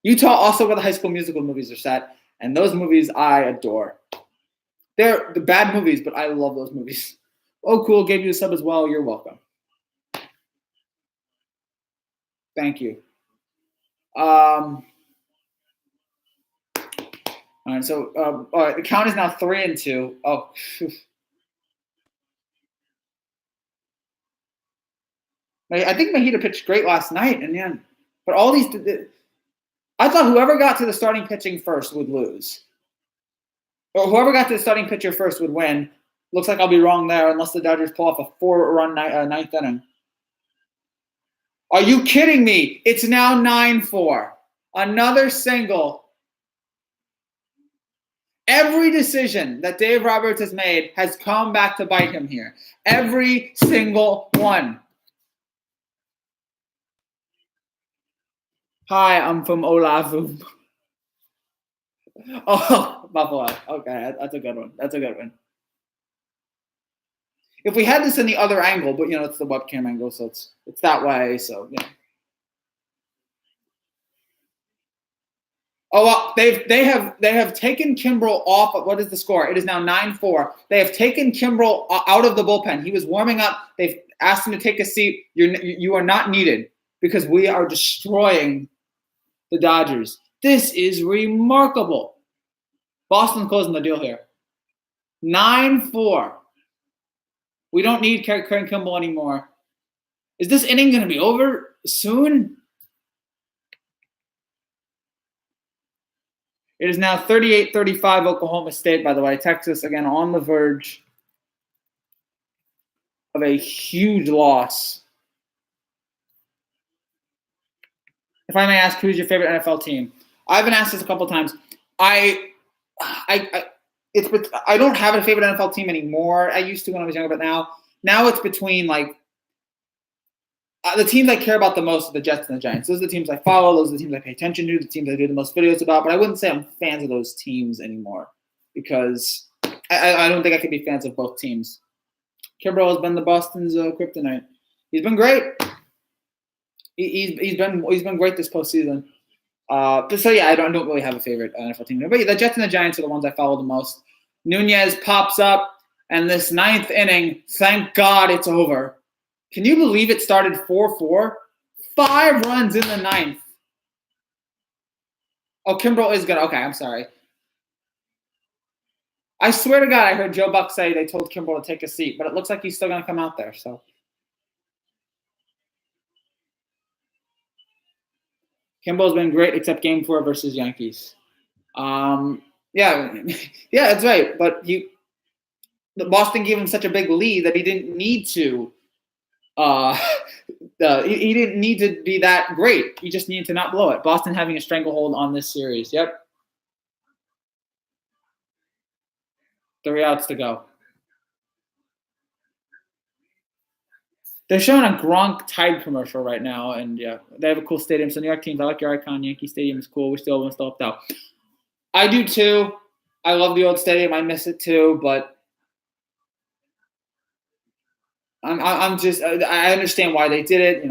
Utah also where the High School Musical movies are set, and those movies I adore. They're the bad movies, but I love those movies. Oh, cool, gave you a sub as well. You're welcome. Thank you. All right, so all right, the count is now 3-2. Oh, phew. I think Mahita pitched great last night, and yeah, but all these, I thought whoever got to the starting pitching first would lose, or whoever got to the starting pitcher first would win. Looks like I'll be wrong there, unless the Dodgers pull off a 4-run ninth inning. Are you kidding me? It's now 9-4. Another single. Every decision that Dave Roberts has made has come back to bite him here. Every single one. Hi, I'm from Olavu. Oh, Buffalo. Okay, that's a good one. That's a good one. If we had this in the other angle, but it's the webcam angle, so it's that way. So yeah. Oh, well, they have taken Kimbrel off. What is the score? It is now 9-4. They have taken Kimbrel out of the bullpen. He was warming up. They've asked him to take a seat. You are not needed because we are destroying the Dodgers. This is remarkable. Boston closing the deal here. 9-4. We don't need Karen Kimbrel anymore. Is this inning going to be over soon? It is now 38-35 Oklahoma State, by the way. Texas, again, on the verge of a huge loss. If I may ask, who's your favorite NFL team? I've been asked this a couple times. I don't have a favorite NFL team anymore. I used to when I was younger, but now it's between the teams I care about the most are the Jets and the Giants. Those are the teams I follow. Those are the teams I pay attention to. The teams I do the most videos about. But I wouldn't say I'm fans of those teams anymore because I don't think I could be fans of both teams. Kimbrel has been the Boston's kryptonite. He's been great. He's been great this postseason. So yeah, I don't really have a favorite NFL team. But the Jets and the Giants are the ones I follow the most. Nunez pops up, and this ninth inning, thank God it's over. Can you believe it started 4-4? 5 runs in the ninth. Oh, Kimbrel is good. Okay, I'm sorry. I swear to God, I heard Joe Buck say they told Kimbrel to take a seat, but it looks like he's still going to come out there. So Kimbrel's been great except Game 4 versus Yankees. Yeah, that's right. But Boston gave him such a big lead that he didn't need to. He didn't need to be that great. He just needed to not blow it. Boston having a stranglehold on this series. Yep. 3 outs to go. They're showing a Gronk Tide commercial right now, and yeah, they have a cool stadium. So New York teams, I like your icon. Yankee Stadium is cool. We still helped out. I do too. I love the old stadium. I miss it too, but I understand why they did it.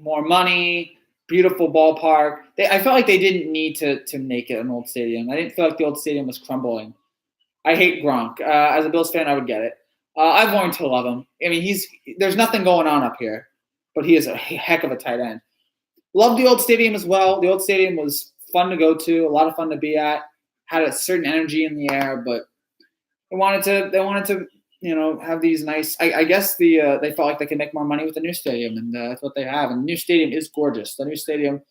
More money, beautiful ballpark. I felt like they didn't need to make it an old stadium. I didn't feel like the old stadium was crumbling. I hate Gronk. As a Bills fan, I would get it. I've learned to love him. I mean, there's nothing going on up here, but he is a heck of a tight end. Love the old stadium as well. The old stadium was fun to go to, a lot of fun to be at. Had a certain energy in the air, but they wanted to have these nice. I guess they felt like they could make more money with the new stadium, and that's what they have. And the new stadium is gorgeous. The new stadium,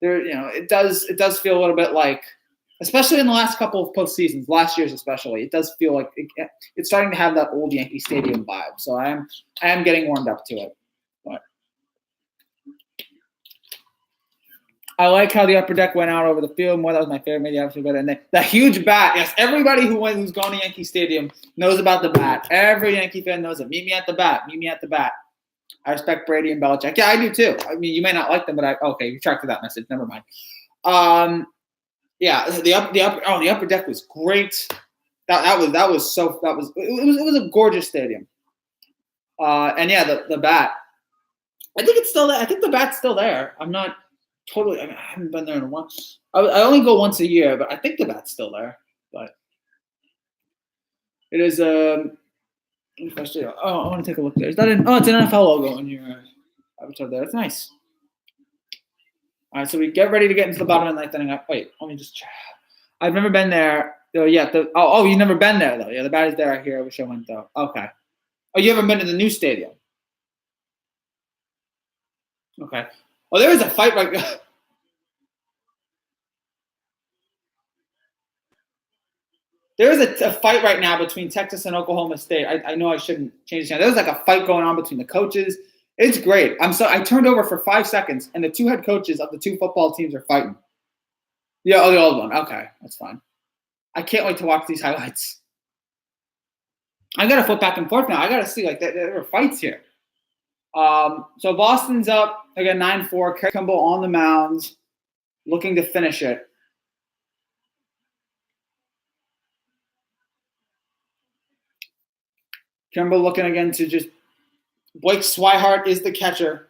it does feel a little bit like especially in the last couple of postseasons, last year's especially. It does feel like it's starting to have that old Yankee Stadium vibe. So I am getting warmed up to it. But I like how the upper deck went out over the field more. That was my favorite, maybe actually better. And the huge bat. Yes, everybody who's gone to Yankee Stadium knows about the bat. Every Yankee fan knows it. Meet me at the bat. Meet me at the bat. I respect Brady and Belichick. Yeah, I do too. I mean, you may not like them, but okay, you retracted that message. Never mind. Yeah, the upper deck was great. It was a gorgeous stadium. And yeah, the bat. I think it's still there. I think the bat's still there. I'm not totally. I haven't been there in a while. I only go once a year, but I think the bat's still there. But it is I want to take a look there. Is that it's an NFL logo on your avatar there. It's nice. All right, so we get ready to get into the bottom of the ninth inning. Wait, let me just check. I've never been there. Oh, yeah. You've never been there, though. Yeah, the bat is there. I hear. I wish I went, though. Okay. Oh, you haven't been to the new stadium? Okay. Oh, there is a fight right now. There is a fight right now between Texas and Oklahoma State. I know I shouldn't change the channel. There was like a fight going on between the coaches. It's great. I turned over for 5 seconds, and the two head coaches of the two football teams are fighting. Yeah, the old one. Okay, that's fine. I can't wait to watch these highlights. I got to flip back and forth now. I got to see, there are fights here. So Boston's up, again, 9-4. Kimball on the mound, looking to finish it. Kimball looking again to just – Blake Swihart is the catcher.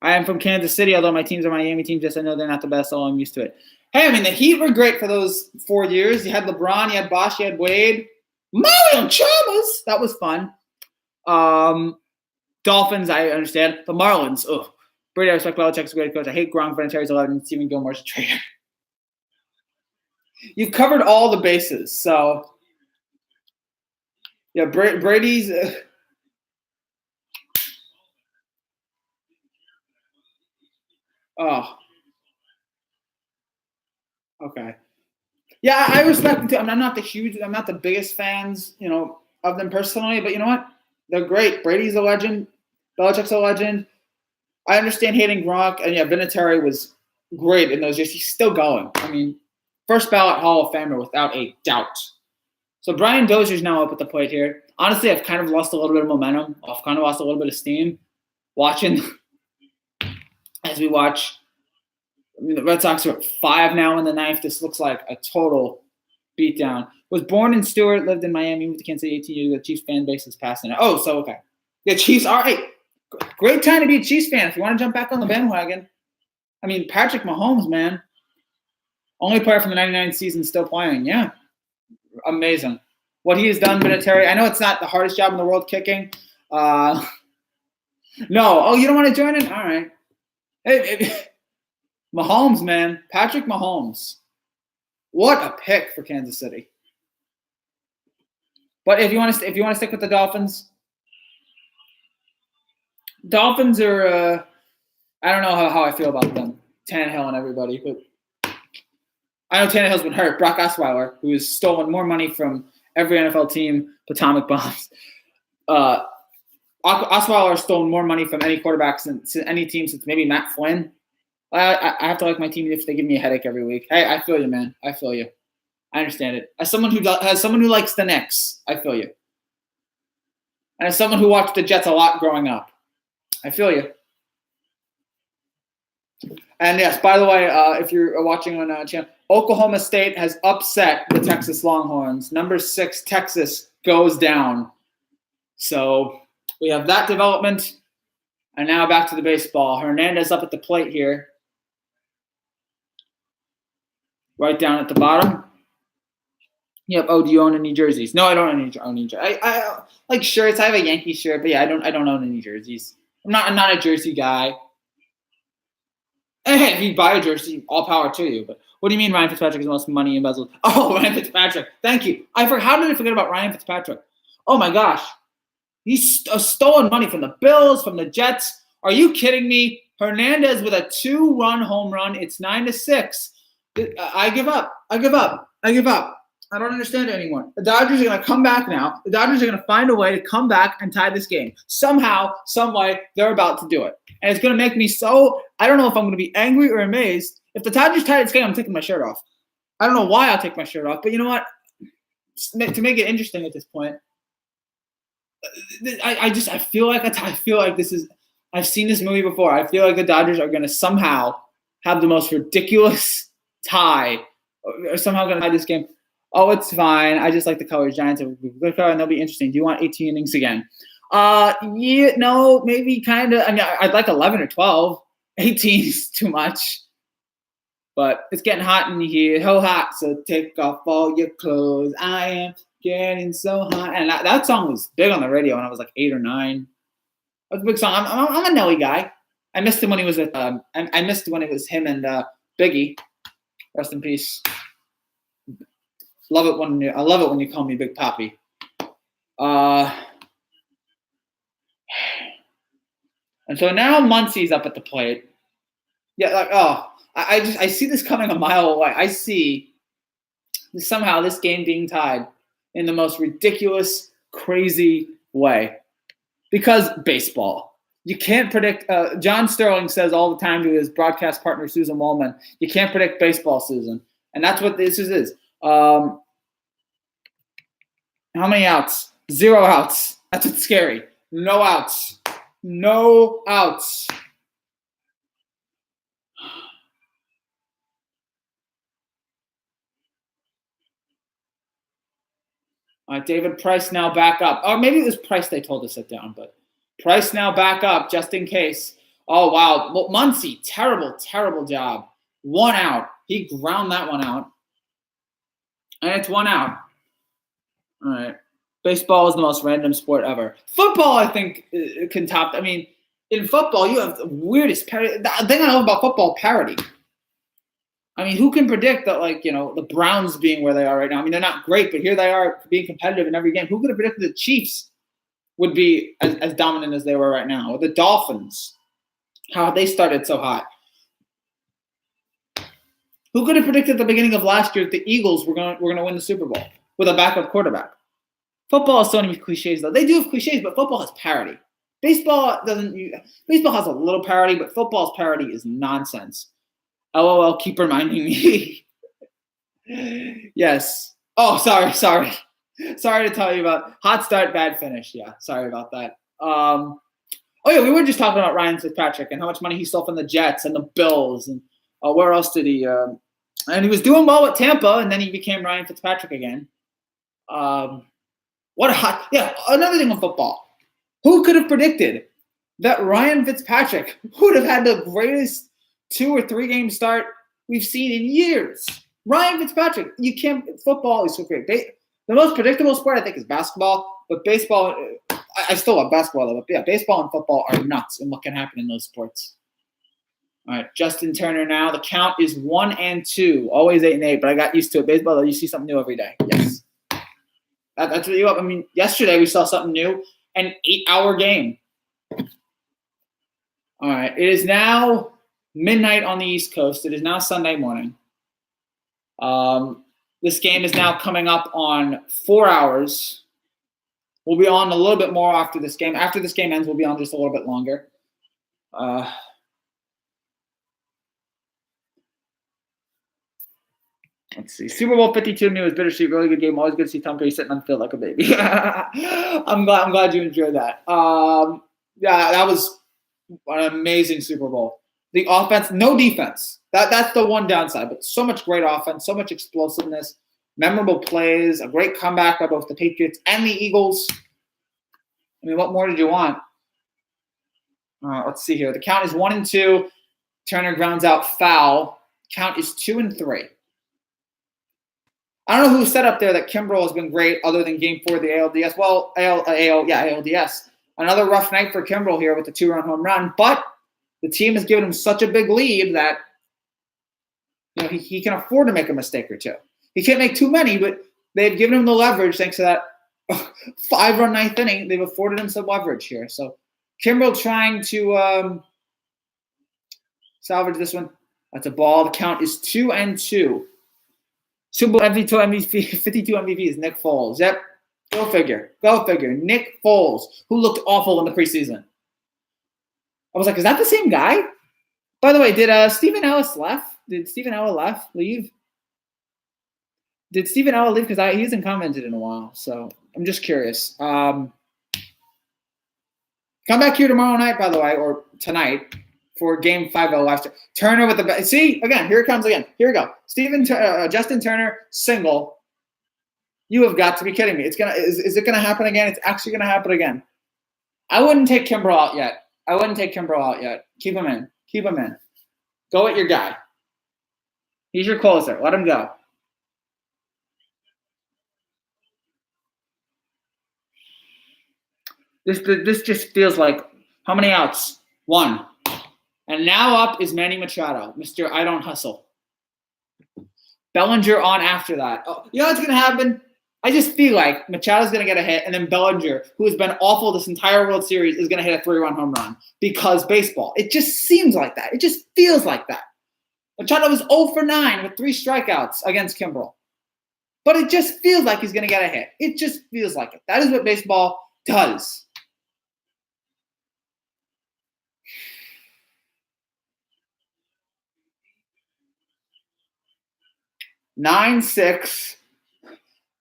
I am from Kansas City, although my teams are Miami teams. Just I know they're not the best, so I'm used to it. Hey, I mean, the Heat were great for those 4 years. You had LeBron, you had Bosh, you had Wade. Mario Chalmers. That was fun. Dolphins, I understand. The Marlins, Brady, I respect Belichick's a great coach. I hate Gronk, Vinatieri's 11, Stephen Gilmore's a traitor. You've covered all the bases, so yeah, Brady's. Okay. Yeah, I respect them too. I'm not the biggest fans, of them personally, but you know what? They're great. Brady's a legend. Belichick's a legend. I understand hating Gronk, and yeah, Vinatieri was great in those years. He's still going. I mean, first ballot Hall of Famer without a doubt. So Brian Dozier's now up at the plate here. Honestly, I've kind of lost a little bit of momentum. I've kind of lost a little bit of steam watching as we watch. I mean, the Red Sox are at 5 now in the ninth. This looks like a total beatdown. Was born in Stewart, lived in Miami, moved to Kansas City 18 years ago. The Chiefs fan base is passing. Okay. The Chiefs, all right. Great time to be a Chiefs fan if you want to jump back on the bandwagon. I mean, Patrick Mahomes, man. Only player from the 99 season still playing. Yeah. Amazing. What he has done, Vinatieri. I know it's not the hardest job in the world kicking. No. Oh, you don't want to join in? All right. Hey, Mahomes, man. Patrick Mahomes. What a pick for Kansas City. But if you want to stick with the Dolphins are I don't know how I feel about them. Tannehill and everybody, but I know Tannehill's been hurt. Brock Osweiler, who has stolen more money from every NFL team, atomic bombs. Osweiler has stolen more money from any quarterback since any team since maybe Matt Flynn. I have to like my team if they give me a headache every week. Hey, I feel you, man. I feel you. I understand it. As someone who likes the Knicks, I feel you. And as someone who watched the Jets a lot growing up, I feel you. And yes, by the way, if you're watching on channel, Oklahoma State has upset the Texas Longhorns. Number 6, Texas goes down. So we have that development. And now back to the baseball. Hernandez up at the plate here. Right down at the bottom. Yep. Oh, do you own any jerseys? No, I don't own any jerseys. I like shirts. I have a Yankee shirt, but yeah, I don't own any jerseys. I'm not a jersey guy. Hey, if you buy a jersey, all power to you. But what do you mean Ryan Fitzpatrick has the most money embezzled? Oh, Ryan Fitzpatrick. Thank you. How did I forget about Ryan Fitzpatrick? Oh my gosh. He's stolen money from the Bills, from the Jets. Are you kidding me? Hernandez with a 2-run home run. It's 9-6. I give up. I give up. I give up. I don't understand it anymore. The Dodgers are going to come back now. The Dodgers are going to find a way to come back and tie this game. Somehow, some way, they're about to do it. And it's going to make me so – I don't know if I'm going to be angry or amazed. If the Dodgers tie this game, I'm taking my shirt off. I don't know why I'll take my shirt off. But you know what? To make it interesting at this point, I feel like this is – I've seen this movie before. I feel like the Dodgers are going to somehow have the most ridiculous tie or somehow going to tie this game. Oh, it's fine. I just like the colors. Giants are good color, and they'll be interesting. Do you want 18 innings again? Yeah, no, maybe kind of. I mean, I'd like 11 or 12. 18 is too much. But it's getting hot in here. So hot, so take off all your clothes. I am getting so hot. And that song was big on the radio when I was like 8 or 9. That's a big song. I'm a Nelly guy. I missed him when he was with I missed when it was him and Biggie. Rest in peace. I love it when you call me Big Papi. And so now Muncy's up at the plate. Yeah, I see this coming a mile away. I see somehow this game being tied in the most ridiculous, crazy way. Because baseball. You can't predict John Sterling says all the time to his broadcast partner Susan Wallman, you can't predict baseball, Susan. And that's what this is. How many outs? 0 outs. That's what's scary. No outs. No outs. David Price now back up. Or maybe it was Price they told to sit down, but Price now back up just in case. Oh, wow. Muncy, terrible, terrible job. 1 out. He ground that one out. And it's 1 out. All right. Baseball is the most random sport ever. Football, I think, can top. I mean, in football, you have the weirdest parody. The thing I love about football, parody. I mean, who can predict that, like, you know, the Browns being where they are right now? I mean, they're not great, but here they are being competitive in every game. Who could have predicted the Chiefs would be as dominant as they were right now? Or the Dolphins, how they started so hot. Who could have predicted at the beginning of last year that the Eagles were going to win the Super Bowl with a backup quarterback? Football has so many cliches, though. They do have cliches, but football has parody. Baseball doesn't. Baseball has a little parody, but football's parody is nonsense. LOL, keep reminding me. Yes. Oh, sorry. Sorry to tell you about hot start, bad finish. Yeah, sorry about that. Oh, yeah, we were just talking about Ryan Fitzpatrick and how much money he stole from the Jets and the Bills. And where else did he? And he was doing well with Tampa, and then he became Ryan Fitzpatrick again. What a hot – yeah, another thing on football. Who could have predicted that Ryan Fitzpatrick would have had the greatest 2 or 3 game start we've seen in years? Ryan Fitzpatrick. You can't – football is so great. The most predictable sport, I think, is basketball. But baseball – I still love basketball, though. But, yeah, baseball and football are nuts in what can happen in those sports. All right, Justin Turner now. The count is 1-2. Always 8-8, but I got used to it. Baseball, though, you see something new every day. Yes. That's what you – I mean, yesterday we saw something new. An 8-hour game. All right, it is now midnight on the East Coast. It is now Sunday morning. This game is now coming up on 4 hours. We'll be on a little bit more after this game. After this game ends, we'll be on just a little bit longer. Let's see. Super Bowl 52 to me was bittersweet. Really good game. Always good to see Tom Brady sitting on the field like a baby. I'm glad you enjoyed that. Yeah, that was an amazing Super Bowl. The offense, no defense. That's the one downside. But so much great offense, so much explosiveness, memorable plays, a great comeback by both the Patriots and the Eagles. I mean, what more did you want? Let's see here. The count is 1-2. Turner grounds out foul. Count is 2-3. I don't know who said up there that Kimbrel has been great other than Game 4 of the ALDS. Well, ALDS. Another rough night for Kimbrel here with the 2-run home run. But the team has given him such a big lead that he can afford to make a mistake or two. He can't make too many, but they've given him the leverage thanks to that 5-run ninth inning. They've afforded him some leverage here. So Kimbrel trying to salvage this one. That's a ball. The count is 2-2. Super Bowl MVP, 52 MVPs, Nick Foles. Yep. Go figure. Go figure. Nick Foles, who looked awful in the preseason. I was like, is that the same guy? By the way, did Stephen Ellis left? Did Stephen Ellis leave? Did Stephen Ellis leave? Because he hasn't commented in a while. So I'm just curious. Come back here tomorrow night, by the way, or tonight for Game 5 of last year. Turner with the – see, again, here it comes again. Here we go. Justin Turner, single. You have got to be kidding me. Is it going to happen again? It's actually going to happen again. I wouldn't take Kimbrel out yet. Keep him in. Go at your guy. He's your closer. Let him go. This just feels like how many outs? 1. And now up is Manny Machado, Mr. I Don't Hustle. Bellinger on after that. Oh, you know what's going to happen? I just feel like Machado's going to get a hit, and then Bellinger, who has been awful this entire World Series, is going to hit a 3-run home run because baseball. It just seems like that. It just feels like that. Machado was 0 for 9 with 3 strikeouts against Kimbrel. But it just feels like he's going to get a hit. It just feels like it. That is what baseball does. Nine, 6.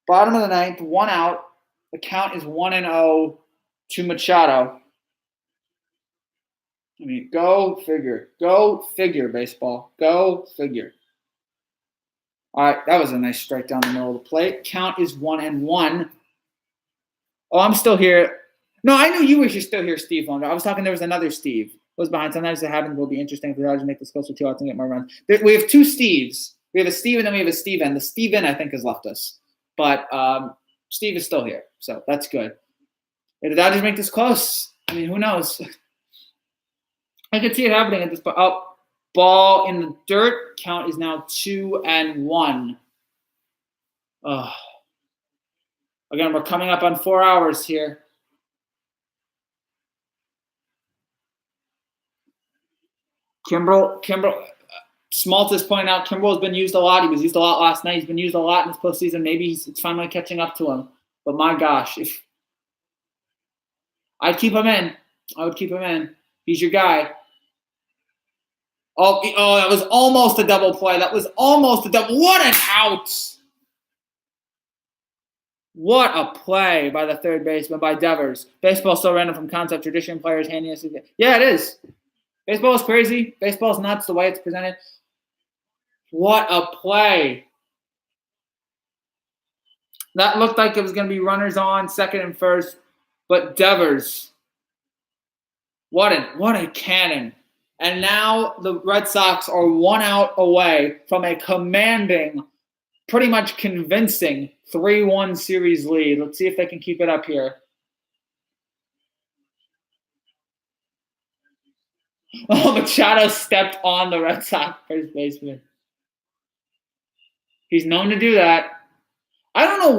Bottom of the 9th, 1 out. The count is 1-0 to Machado. I mean, go figure. Go figure, baseball. Go figure. All right, that was a nice strike down the middle of the plate. Count is 1-1. Oh, I'm still here. No, I knew you were still here, Steve. I was talking there was another Steve. Was behind. Sometimes it happens. Will be interesting if the Dodgers make this close to 2 outs and get more runs. We have 2 Steves. We have a Steve and then we have a Steven. The Steven, I think, has left us. But Steve is still here, so that's good. If the Dodgers make this close, I mean, who knows? I could see it happening at this point. Oh, ball in the dirt. Count is now 2-1. Oh. Again, we're coming up on 4 hours here. Kimbrel. Smaltus pointing out Kimbrel has been used a lot. He was used a lot last night. He's been used a lot in this postseason. Maybe it's finally catching up to him. But my gosh, I'd keep him in. I would keep him in. He's your guy. Oh, that was almost a double play. That was almost a double. What an out! What a play by the third baseman, by Devers. Baseball so random from concept, tradition, players handing us. Yeah, it is. Baseball is crazy. Baseball is nuts the way it's presented. What a play. That looked like it was going to be runners on, second and first. But Devers, what a cannon. And now the Red Sox are 1 out away from a commanding, pretty much convincing 3-1 series lead. Let's see if they can keep it up here. Oh, Machado stepped on the Red Sox first baseman. He's known to do that. I don't know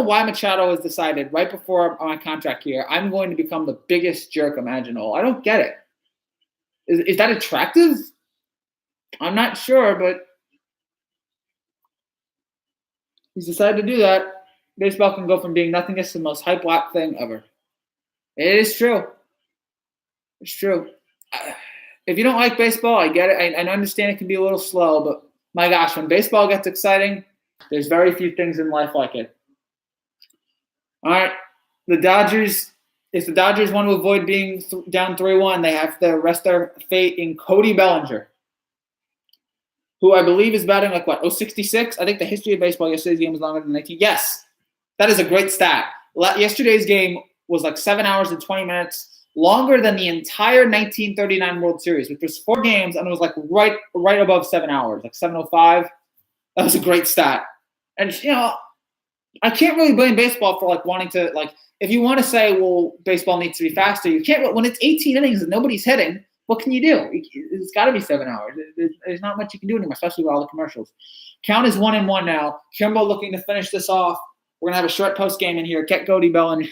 why Machado has decided right before my contract here, I'm going to become the biggest jerk imaginable. I don't get it. Is that attractive? I'm not sure, but he's decided to do that. Baseball can go from being nothingness to the most hype lap thing ever. It is true. It's true. If you don't like baseball, I get it. I understand it can be a little slow, but my gosh, when baseball gets exciting, there's very few things in life like it. All right, the Dodgers. If the Dodgers want to avoid being down 3-1, they have to rest their fate in Cody Bellinger, who I believe is batting like, 066? I think the history of baseball, yesterday's game was longer than 19. Yes, that is a great stat. Yesterday's game was like 7 hours and 20 minutes, longer than the entire 1939 World Series, which was 4 games, and it was like right above 7 hours, like 7:05. That was a great stat. And, I can't really blame baseball for wanting to if you want to say, well, baseball needs to be faster, you can't. When it's 18 innings and nobody's hitting, what can you do? It's got to be 7 hours. There's not much you can do anymore, especially with all the commercials. Count is 1-1 now. Kimbrel looking to finish this off. We're gonna have a short post game in here. Get Cody Bellinger.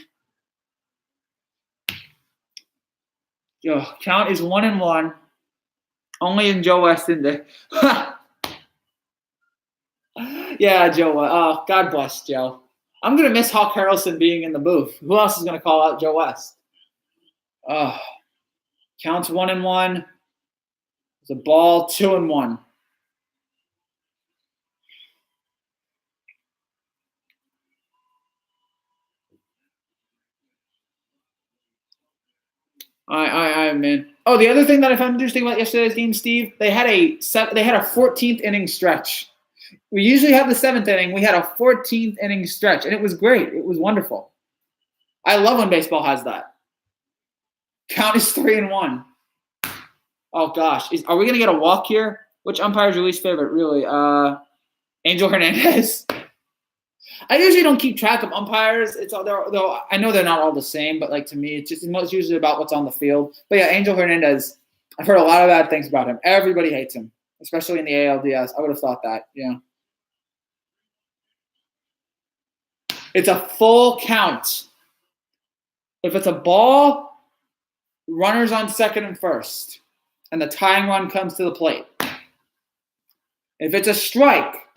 Count is 1-1. Only in Joe West in there. Yeah, Joe. Oh, God bless Joe. I'm going to miss Hawk Harrelson being in the booth. Who else is going to call out Joe West? Oh, counts 1-1. It's a ball 2-1. Man. Oh, the other thing that I found interesting about yesterday's game, Steve, they had a 14th inning stretch. We usually have the 7th inning. We had a 14th inning stretch, and it was great. It was wonderful. I love when baseball has that. Count is 3-1. Oh gosh, are we gonna get a walk here? Which umpire is your least favorite? Really, Angel Hernandez. I usually don't keep track of umpires. It's all though I know they're not all the same, but like to me, it's usually about what's on the field. But yeah, Angel Hernandez. I've heard a lot of bad things about him. Everybody hates him, especially in the ALDS. I would have thought that. Yeah. It's a full count. If it's a ball, runners on second and first, and the tying run comes to the plate. If it's a strike,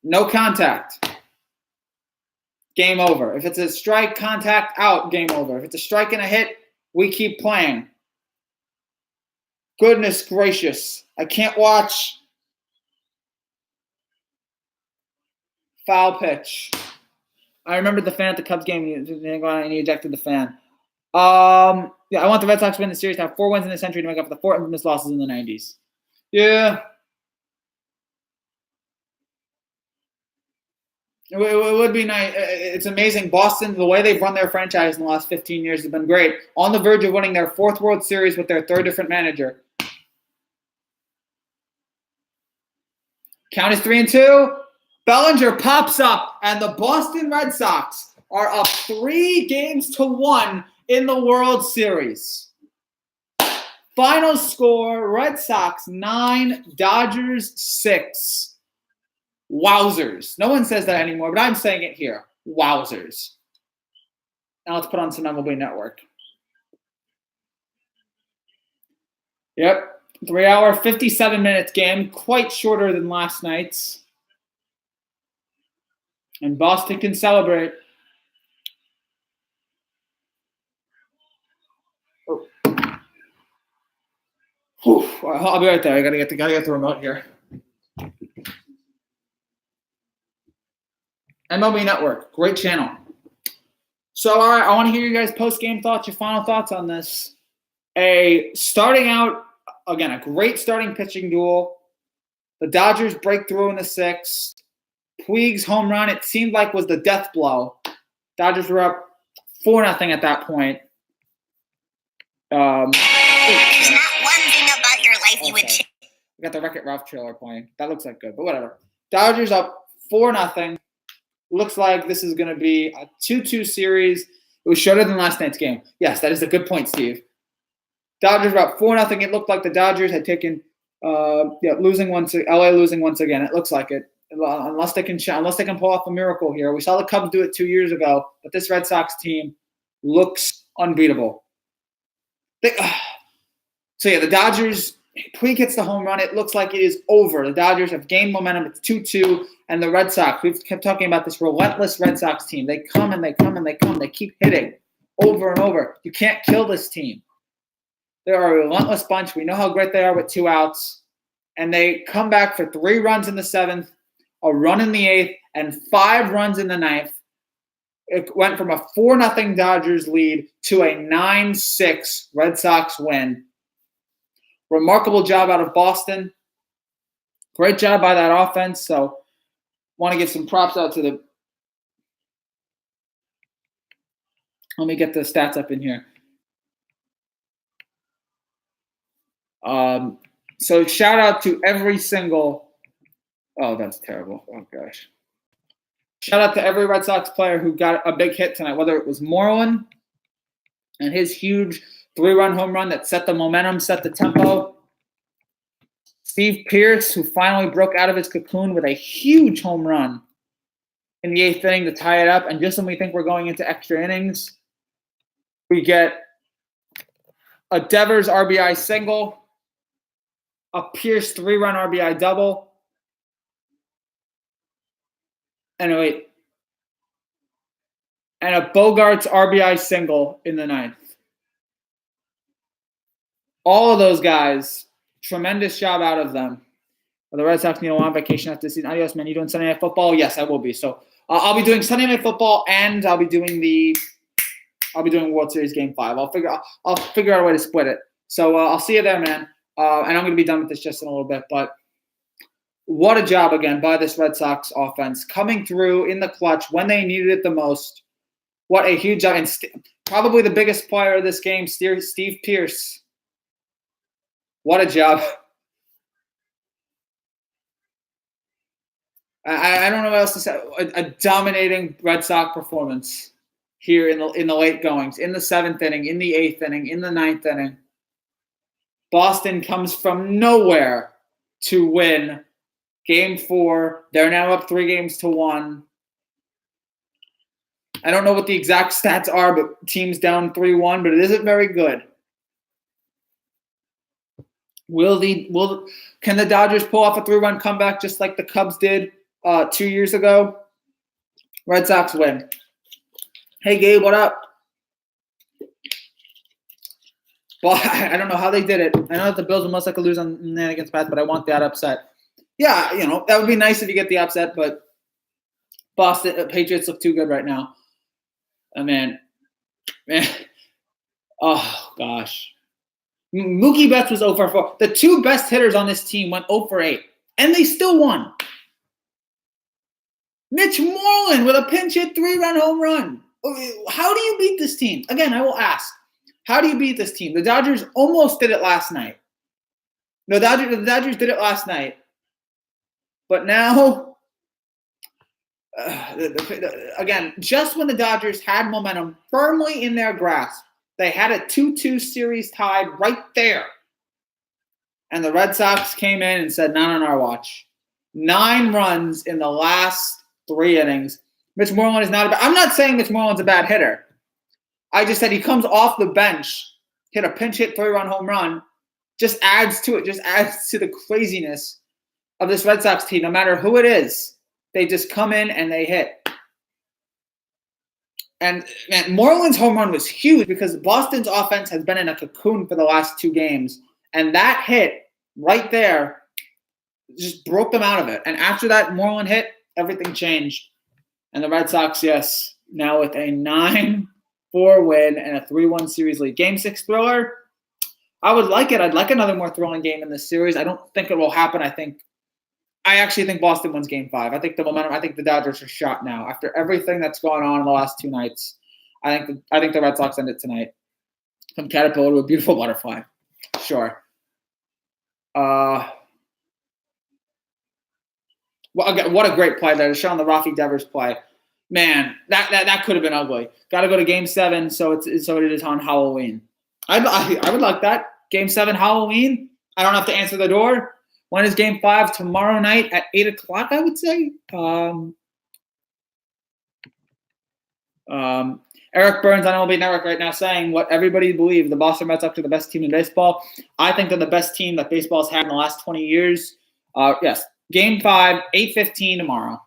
no contact, game over. If it's a strike, contact, out, game over. If it's a strike and a hit, we keep playing. Goodness gracious. I can't watch. Foul pitch. I remember the fan at the Cubs game, and he ejected the fan. Yeah, I want the Red Sox to win the series to have 4 wins in the century to make up for the 4 infamous losses in the 90s. Yeah. It would be nice. It's amazing. Boston, the way they've run their franchise in the last 15 years has been great. On the verge of winning their 4th World Series with their 3rd different manager. Count is 3-2. Bellinger pops up, and the Boston Red Sox are up 3-1 in the World Series. Final score, Red Sox 9, Dodgers 6. Wowzers. No one says that anymore, but I'm saying it here. Wowzers. Now let's put on some MLB Network. Yep. 3-hour, 57-minute game. Quite shorter than last night's. And Boston can celebrate. Oh. Whew. I'll be right there. I gotta get the remote here. MLB Network, great channel. So, all right, I want to hear you guys' post-game thoughts, your final thoughts on this. Starting out, again, a great starting pitching duel. The Dodgers break through in the 6th. Puig's home run, it seemed like was the death blow. Dodgers were up 4-0 at that point. There's not one thing about your life you would change. We got the Wreck-It Ralph trailer playing. That looks like good, but whatever. Dodgers up 4-0. Looks like this is going to be a 2-2 series. It was shorter than last night's game. Yes, that is a good point, Steve. Dodgers were up 4-0. It looked like the Dodgers had taken losing once. LA losing once again. It looks like it. Unless they can pull off a miracle here. We saw the Cubs do it 2 years ago, but this Red Sox team looks unbeatable. So yeah, the Dodgers. Puig hits the home run. It looks like it is over. The Dodgers have gained momentum. It's 2-2. And the Red Sox, we've kept talking about this relentless Red Sox team. They come and they come and they come. They keep hitting over and over. You can't kill this team. They're a relentless bunch. We know how great they are with 2 outs. And they come back for 3 runs in the 7th, a run in the 8th, and 5 runs in the 9th. It went from a 4-0 Dodgers lead to a 9-6 Red Sox win. Remarkable job out of Boston. Great job by that offense. So, want to give some props out to the. Let me get the stats up in here. So, shout out to every single. Oh, that's terrible. Oh, gosh. Shout out to every Red Sox player who got a big hit tonight, whether it was Moreland and his huge 3-run home run that set the momentum, set the tempo. Steve Pearce, who finally broke out of his cocoon with a huge home run in the 8th inning to tie it up. And just when we think we're going into extra innings, we get a Devers RBI single. a Pierce 3-run RBI double, and a Bogarts RBI single in the ninth. All of those guys, tremendous job out of them. The Red Sox need a long vacation after this season. Adios, man. You doing Sunday Night Football? Yes, I will be. So I'll be doing Sunday Night Football, and I'll be doing World Series Game 5. I'll figure out a way to split it. So I'll see you there, man. And I'm going to be done with this just in a little bit. But what a job again by this Red Sox offense, coming through in the clutch when they needed it the most. What a huge job. And probably the biggest player of this game, Steve Pierce. What a job. I don't know what else to say. A dominating Red Sox performance here in the late goings, in the 7th inning, in the 8th inning, in the 9th inning. Boston comes from nowhere to win Game 4. They're now up 3-1. I don't know what the exact stats are, but team's down 3-1, but it isn't very good. Can the Dodgers pull off a 3-run comeback just like the Cubs did 2 years ago? Red Sox win. Hey, Gabe, what up? Well, I don't know how they did it. I know that the Bills will most likely lose on against Pats, but I want that upset. Yeah, that would be nice if you get the upset, but Boston Patriots look too good right now. Man. Oh, gosh. Mookie Betts was 0 for 4. The two best hitters on this team went 0 for 8, and they still won. Mitch Moreland with a pinch hit 3-run home run. How do you beat this team? Again, I will ask. How do you beat this team? The Dodgers almost did it last night. The Dodgers did it last night. But now, again, just when the Dodgers had momentum firmly in their grasp, they had a 2-2 series tied right there. And the Red Sox came in and said, not on our watch. 9 runs in the last 3 innings. Mitch Moreland is not I'm not saying Mitch Moreland's a bad hitter. I just said he comes off the bench, hit a pinch hit 3-run home run, just adds to it, just adds to the craziness of this Red Sox team. No matter who it is, they just come in and they hit. And man, Moreland's home run was huge because Boston's offense has been in a cocoon for the last 2 games. And that hit right there just broke them out of it. And after that Moreland hit, everything changed. And the Red Sox, yes, now with a 9-4 win and a 3-1 series lead. Game 6 thriller. I would like it. I'd like another more thrilling game in this series. I don't think it will happen. I actually think Boston wins Game 5. I think the Dodgers are shot now. After everything that's gone on in the last 2 nights, I think the Red Sox end it tonight. From caterpillar to a beautiful butterfly. Sure. What a great play there to show on the Rafi Devers play. Man, that could have been ugly. Got to go to Game 7, so it is on Halloween. I would like that. Game 7 Halloween. I don't have to answer the door. When is Game 5? Tomorrow night at 8 o'clock, I would say. Eric Burns on MLB Network right now saying what everybody believes, the Boston Red Sox are the best team in baseball. I think they're the best team that baseball's had in the last 20 years. Yes, Game 5, 8:15 tomorrow.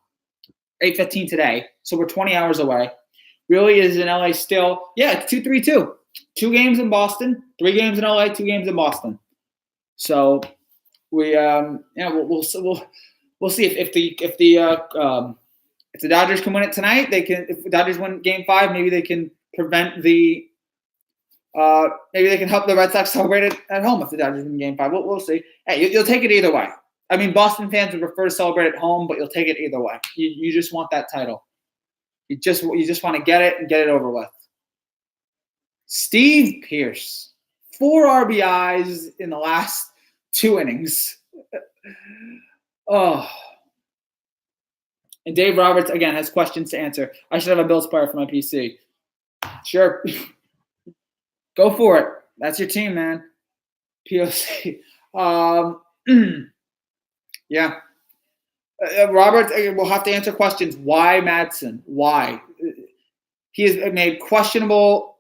8:15 today. So we're 20 hours away. Really is in LA still. Yeah, it's 2-3-2. 2 games in Boston, 3 games in LA, 2 games in Boston. So we'll see if the Dodgers can win it tonight. If the Dodgers win Game 5, maybe they can prevent maybe they can help the Red Sox celebrate it at home if the Dodgers win Game 5. We'll see. Hey, you'll take it either way. I mean, Boston fans would prefer to celebrate at home, but you'll take it either way. You just want that title. You just want to get it and get it over with. Steve Pierce, 4 RBIs in the last 2 innings. Oh. And Dave Roberts, again, has questions to answer. I should have a Bills player for my PC. Sure. Go for it. That's your team, man. POC. Yeah. Robert will have to answer questions. Why Madsen? Why? He has made questionable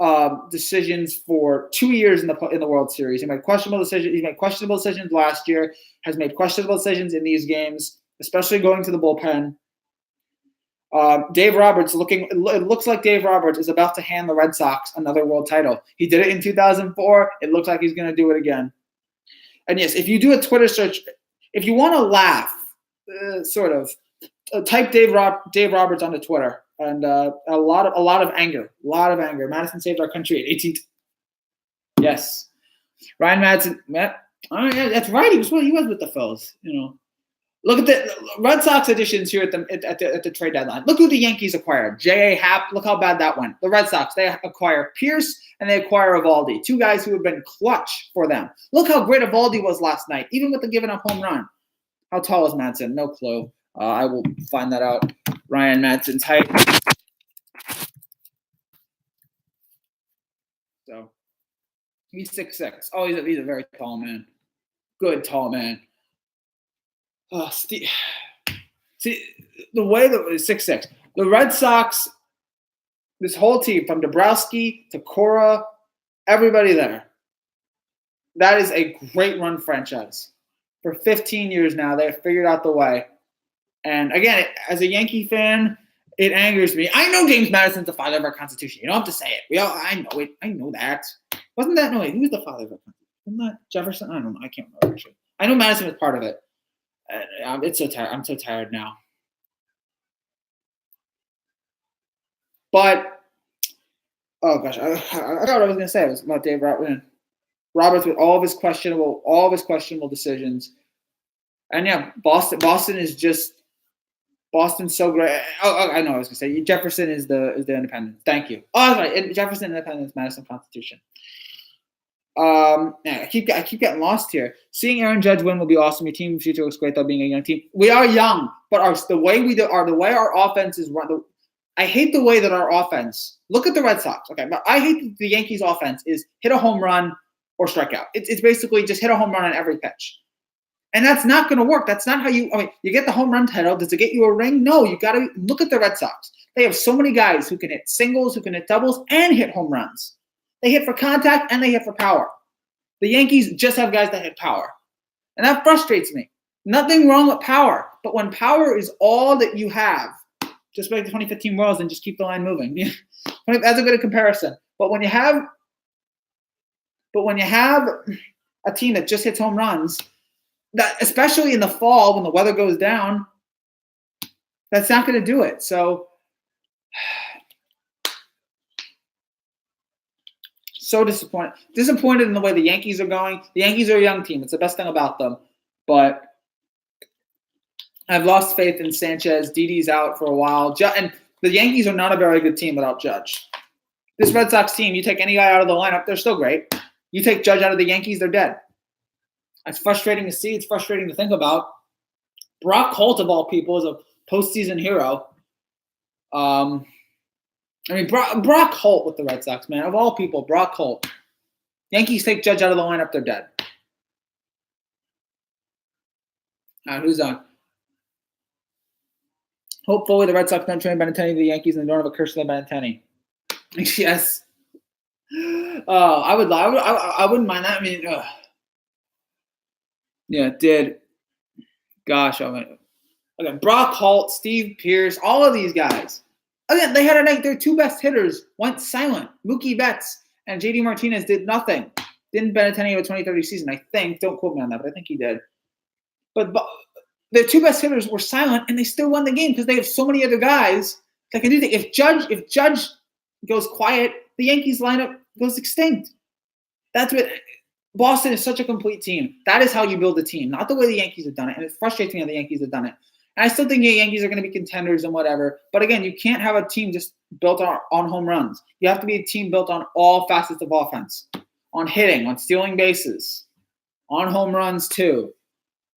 decisions for 2 years in the World Series. He made questionable decisions. He made questionable decisions last year. Has made questionable decisions in these games, especially going to the bullpen. Dave Roberts it looks like Dave Roberts is about to hand the Red Sox another world title. He did it in 2004. It looks like he's going to do it again. And yes, if you do a Twitter search, if you want to laugh, type Dave Roberts onto Twitter, and a lot of anger. Madison saved our country at 18. Yes, Ryan Madison. Oh yeah, that's right. He was with the Phils. Look at the Red Sox additions here at the trade deadline. Look who the Yankees acquired. J.A. Happ. Look how bad that went. The Red Sox, they acquire Pierce and they acquire Eovaldi, 2 guys who have been clutch for them. Look how great Eovaldi was last night, even with the giving up home run. How tall is Madsen? No clue. I will find that out. Ryan Madsen's height. So he's 6'6". Oh, he's a very tall man. Good tall man. Oh, Steve. See, the way that 6'6". The Red Sox, this whole team, from Dabrowski to Cora, everybody there. That is a great run franchise. For 15 years now, they've figured out the way. And again, as a Yankee fan, it angers me. I know James Madison's the father of our Constitution. You don't have to say it. I know it. I know that. Wasn't that? No, wait. Who was the father of our Constitution? Wasn't that Jefferson? I don't know. I can't remember, actually. I know Madison was part of it. It's so tired. I'm so tired now. But, oh gosh, I forgot what I was going to say. It was about Dave Roberts with all of his questionable decisions. And yeah, Boston is just Boston's so great. Oh, I know what I was going to say. Jefferson is the independent. Thank you. Oh, that's right. Jefferson, Independence, Madison, Constitution. I keep getting lost here. Seeing Aaron Judge win will be awesome. Your team future looks great, though, being a young team. We are young, but the way our offense is run. I hate the way that our offense. Look at the Red Sox. Okay, but I hate the Yankees' offense is hit a home run or strike out. It's basically just hit a home run on every pitch. And that's not going to work. That's not how you get the home run title. Does it get you a ring? No, you got to look at the Red Sox. They have so many guys who can hit singles, who can hit doubles, and hit home runs. They hit for contact and they hit for power. The Yankees just have guys that hit power. And that frustrates me. Nothing wrong with power. But when power is all that you have, just like the 2015 Royals and just keep the line moving. That's a good comparison. But when you have a team that just hits home runs, that especially in the fall when the weather goes down, that's not going to do it. So disappointed in the way the Yankees are going. The Yankees are a young team. It's the best thing about them. But I've lost faith in Sanchez. Didi's out for a while. And the Yankees are not a very good team without Judge. This Red Sox team, you take any guy out of the lineup, they're still great. You take Judge out of the Yankees, they're dead. It's frustrating to see. It's frustrating to think about. Brock Holt, of all people, is a postseason hero. Brock Holt with the Red Sox, man. Of all people, Brock Holt. Yankees take Judge out of the lineup, they're dead. All right, who's on? Hopefully the Red Sox don't trade Benintendi to the Yankees and they don't have a curse on Benintendi. Yes. Oh, I wouldn't mind that. Yeah, it did. Gosh, okay, Brock Holt, Steve Pierce, all of these guys. Again, they had a night. Their 2 best hitters went silent. Mookie Betts and JD Martinez did nothing. Didn't Benintendi have a 2030 season? I think. Don't quote me on that, but I think he did. But their 2 best hitters were silent, and they still won the game because they have so many other guys that can do things. If Judge goes quiet, the Yankees lineup goes extinct. That's what Boston is such a complete team. That is how you build a team, not the way the Yankees have done it. And it frustrates me how the Yankees have done it. And I still think the Yankees are going to be contenders and whatever. But again, you can't have a team just built on home runs. You have to be a team built on all facets of offense, on hitting, on stealing bases, on home runs too.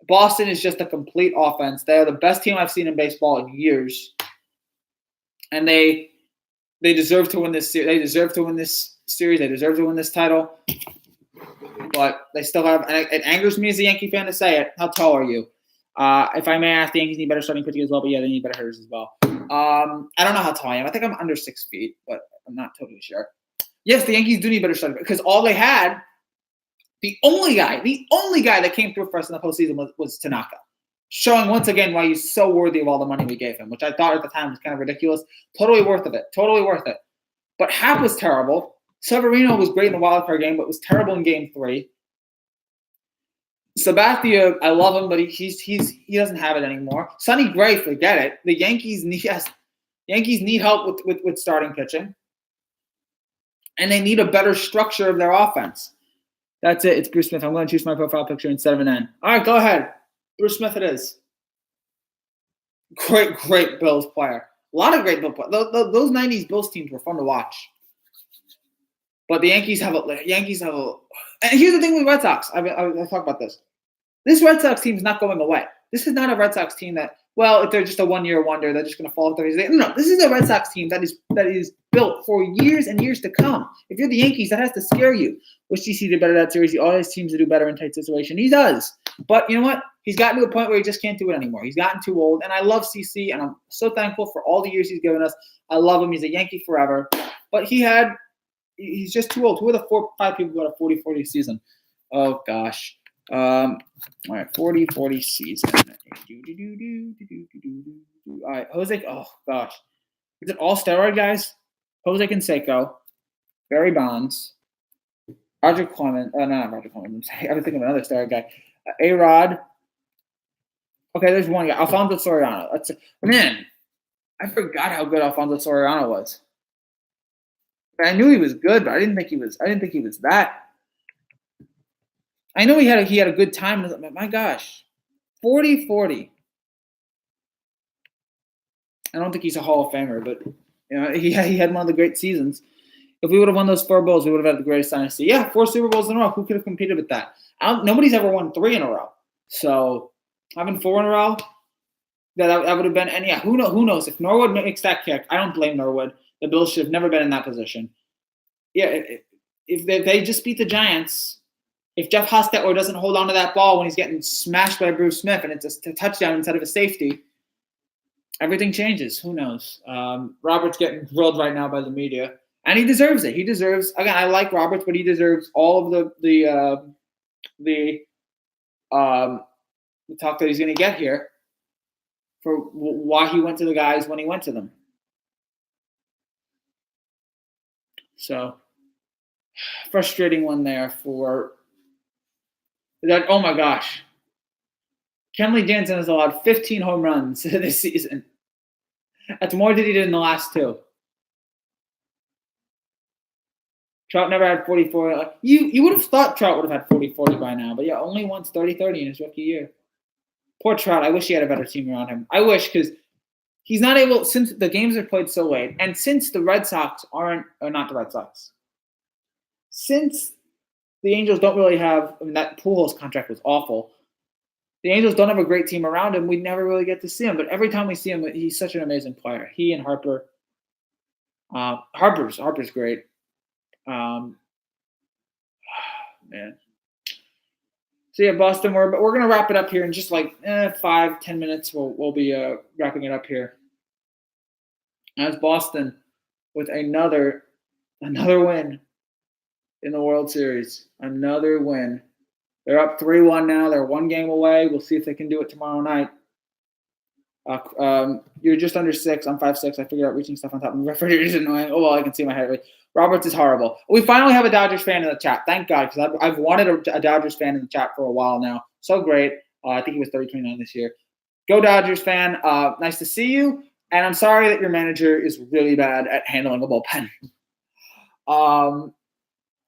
Boston is just a complete offense. They are the best team I've seen in baseball in years. And they deserve to win this series. They deserve to win this series. They deserve to win this title. But they still have – and it angers me as a Yankee fan to say it. How tall are you? If I may ask, the Yankees need better starting pitching as well. But, yeah, they need better hitters as well. I don't know how tall I am. I think I'm under 6 feet, but I'm not totally sure. Yes, the Yankees do need better starting because all they had, the only guy that came through for us in the postseason was Tanaka, showing once again why he's so worthy of all the money we gave him, which I thought at the time was kind of ridiculous. Totally worth it. Totally worth it. But Happ was terrible. Severino was great in the wild card game, but was terrible in Game 3. Sabathia, I love him, but he doesn't have it anymore. Sonny Gray, forget it. The Yankees need help with starting pitching, and they need a better structure of their offense. That's it. It's Bruce Smith. I'm going to choose my profile picture instead of an N. All right, go ahead. Bruce Smith it is. Great Bills player. A lot of great Bills players. Those 90s Bills teams were fun to watch. But the Yankees have a – and here's the thing with Red Sox. I'll talk about this. This Red Sox team is not going away. This is not a Red Sox team that, well, if they're just a one-year wonder, they're just going to fall off. No, this is a Red Sox team that is built for years and years to come. If you're the Yankees, that has to scare you. Wish DC did better that series. He always seems to do better in tight situations. He does. But you know what? He's gotten to a point where he just can't do it anymore. He's gotten too old. And I love CC, and I'm so thankful for all the years he's given us. I love him. He's a Yankee forever. But he's just too old. Who are the 4 or 5 people who had a 40-40 season? Oh, gosh. All right, 40-40 season. All right, Jose. Oh, gosh. Is it all steroid guys? Jose Canseco, Barry Bonds, Roger Clemens. Not Roger Clemens. I was thinking of another steroid guy. A-Rod. Okay, there's one guy. Alfonso Soriano. Man, I forgot how good Alfonso Soriano was. I knew he was good, but I didn't think he was that. I know he had a good time. My gosh, 40-40. I don't think he's a Hall of Famer, but he had one of the great seasons. If we would have won those 4 Bowls, we would have had the greatest dynasty. Yeah, 4 Super Bowls in a row. Who could have competed with that? Nobody's ever won 3 in a row. So having 4 in a row, that would have been. And yeah, who knows if Norwood makes that kick? I don't blame Norwood. The Bills should have never been in that position. Yeah, if they just beat the Giants, if Jeff Hostetler doesn't hold on to that ball when he's getting smashed by Bruce Smith and it's a touchdown instead of a safety, everything changes. Who knows? Roberts getting grilled right now by the media, and he deserves it. He deserves. Again, I like Roberts, but he deserves all of the talk that he's going to get here for why he went to the guys when he went to them. So, frustrating one there for that. Oh my gosh. Kenley Jansen has allowed 15 home runs this season. That's more than he did in the last 2. Trout never had 40-40. You would have thought Trout would have had 40-40 by now, but yeah, only once 30-30 in his rookie year. Poor Trout. I wish he had a better team around him. I wish, because he's not able, since the games are played so late, and since the Red Sox not the Red Sox, since the Angels don't really have, that Pujols contract was awful. The Angels don't have a great team around him. We never really get to see him, but every time we see him, he's such an amazing player. He and Harper. Harper's great. Man. So yeah, Boston. We're gonna wrap it up here in just like 5-10 minutes. We'll be wrapping it up here. As Boston with another win in the World Series. Another win. They're up 3-1 now. They're 1 game away. We'll see if they can do it tomorrow night. You're just under 6. I'm 5'6". I figured out reaching stuff on top of the refrigerator is annoying. Oh, well, I can see my head. Roberts is horrible. We finally have a Dodgers fan in the chat. Thank God, because I've wanted a Dodgers fan in the chat for a while now. So great. I think he was 30-29 this year. Go Dodgers fan. Nice to see you. And I'm sorry that your manager is really bad at handling a bullpen.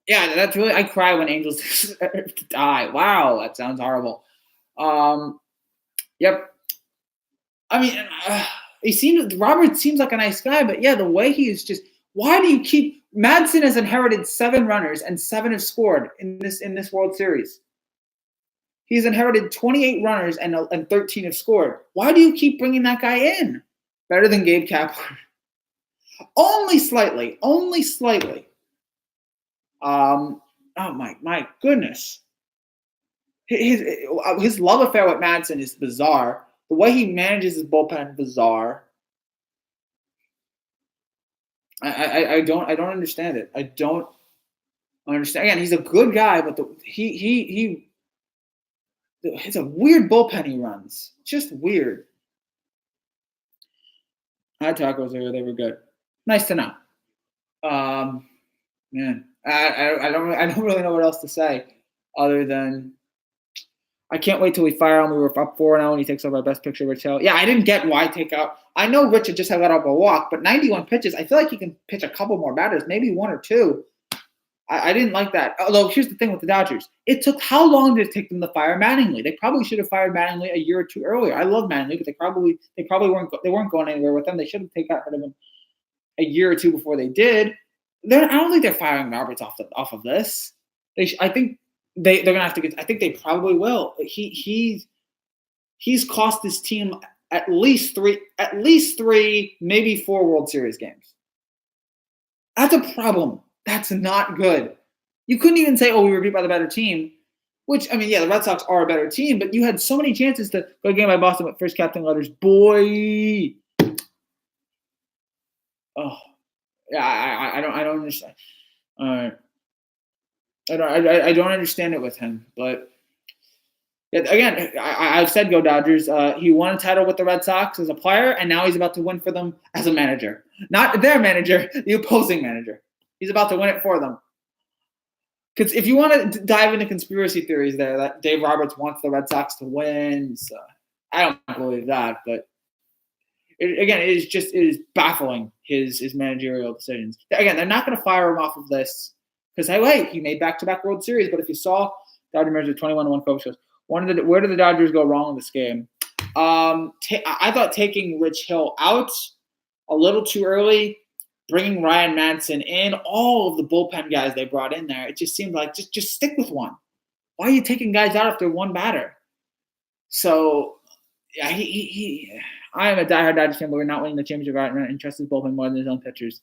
Yeah, that's really – I cry when Angels die. Wow, that sounds horrible. Yep. I mean, Robert seems like a nice guy, but yeah, the way he is just – why do you keep – Madsen has inherited 7 runners and 7 have scored in this World Series. He's inherited 28 runners and 13 have scored. Why do you keep bringing that guy in? Better than Gabe Kapler. Only slightly. Oh my goodness. His love affair with Madsen is bizarre. The way he manages his bullpen, bizarre. I don't understand it. I don't understand. Again, he's a good guy, but it's a weird bullpen he runs. Just weird. I had tacos there. They were good. Nice to know. Man, I don't really know what else to say other than I can't wait till we fire him. We were up 4-0 and he takes over our best picture, Rich Hill. Yeah, I didn't get why take out. I know Richard just had let up a walk, but 91 pitches. I feel like he can pitch a couple more batters, maybe one or two. I didn't like that. Although here's the thing with the Dodgers. It took how long did it take them to fire Mattingly? They probably should have fired Mattingly a year or two earlier. I love Mattingly, but they probably weren't going anywhere with him. They should have taken out of him a year or two before they did. I don't think they're firing Roberts off of this. I think they're gonna have to get. I think they probably will. He's cost this team at least three, maybe 4 World Series games. That's a problem. That's not good. You couldn't even say, "Oh, we were beat by the better team," which I mean, yeah, the Red Sox are a better team, but you had so many chances to go game by Boston with first captain letters. Boy, oh yeah, I don't understand. I don't understand it with him, but again, I've said go Dodgers. He won a title with the Red Sox as a player, and now he's about to win for them as a manager. Not their manager, the opposing manager. He's about to win it for them. Because if you want to dive into conspiracy theories there, that Dave Roberts wants the Red Sox to win, so I don't believe that. But it is baffling his managerial decisions. Again, they're not going to fire him off of this because he made back-to-back World Series. But if you saw Dodger manager 21-1 coach shows, where did the Dodgers go wrong in this game? I thought taking Rich Hill out a little too early, bringing Ryan Madsen in, all of the bullpen guys they brought in there, it just seemed like just stick with one. Why are you taking guys out after one batter? So, yeah, I am a diehard Dodgers fan, but we're not winning the championship right now and trust his bullpen more than his own pitchers.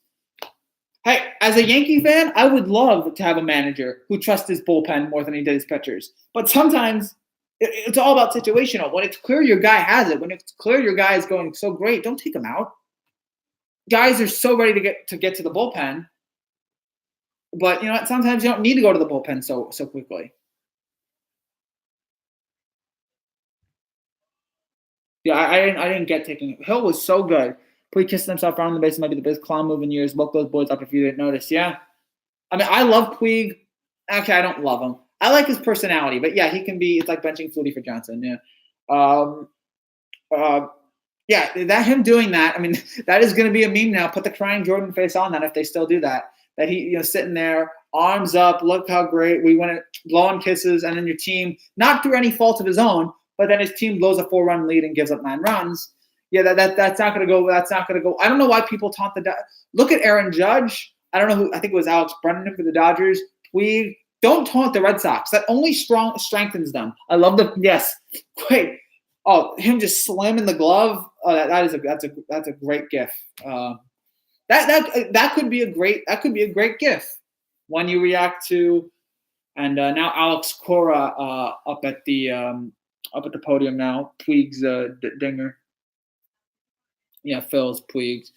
Hey, as a Yankee fan, I would love to have a manager who trusts his bullpen more than he did his pitchers. But sometimes it's all about situational. When it's clear your guy has it, when it's clear your guy is going so great, don't take him out. Guys are so ready to get to the bullpen, but you know what? Sometimes you don't need to go to the bullpen so quickly. Yeah, I didn't get taking. Hill was so good. Puig kissing himself around the base might be the best clown move in years. Woke those boys up if you didn't notice. Yeah, I mean I love Puig. Okay, I don't love him. I like his personality, but yeah, he can be. It's like benching Flutie for Johnson. Yeah. Yeah, that him doing that. I mean, that is going to be a meme now. Put the crying Jordan face on that if they still do that. That he, sitting there, arms up, look how great we went, blowing kisses, and then your team, not through any fault of his own, but then his team blows a 4-run lead and gives up 9 runs. Yeah, that's not going to go. That's not going to go. I don't know why people taunt the. Look at Aaron Judge. I don't know who. I think it was Alex Brennan for the Dodgers. Puig. Don't taunt the Red Sox. That only strengthens them. I love the yes. Great. Oh, him just slamming the glove. Oh, that's a great gif. That could be a great gif when you react to. And now Alex Cora up at the podium now. Puig's dinger. Yeah, Phil's Puig's.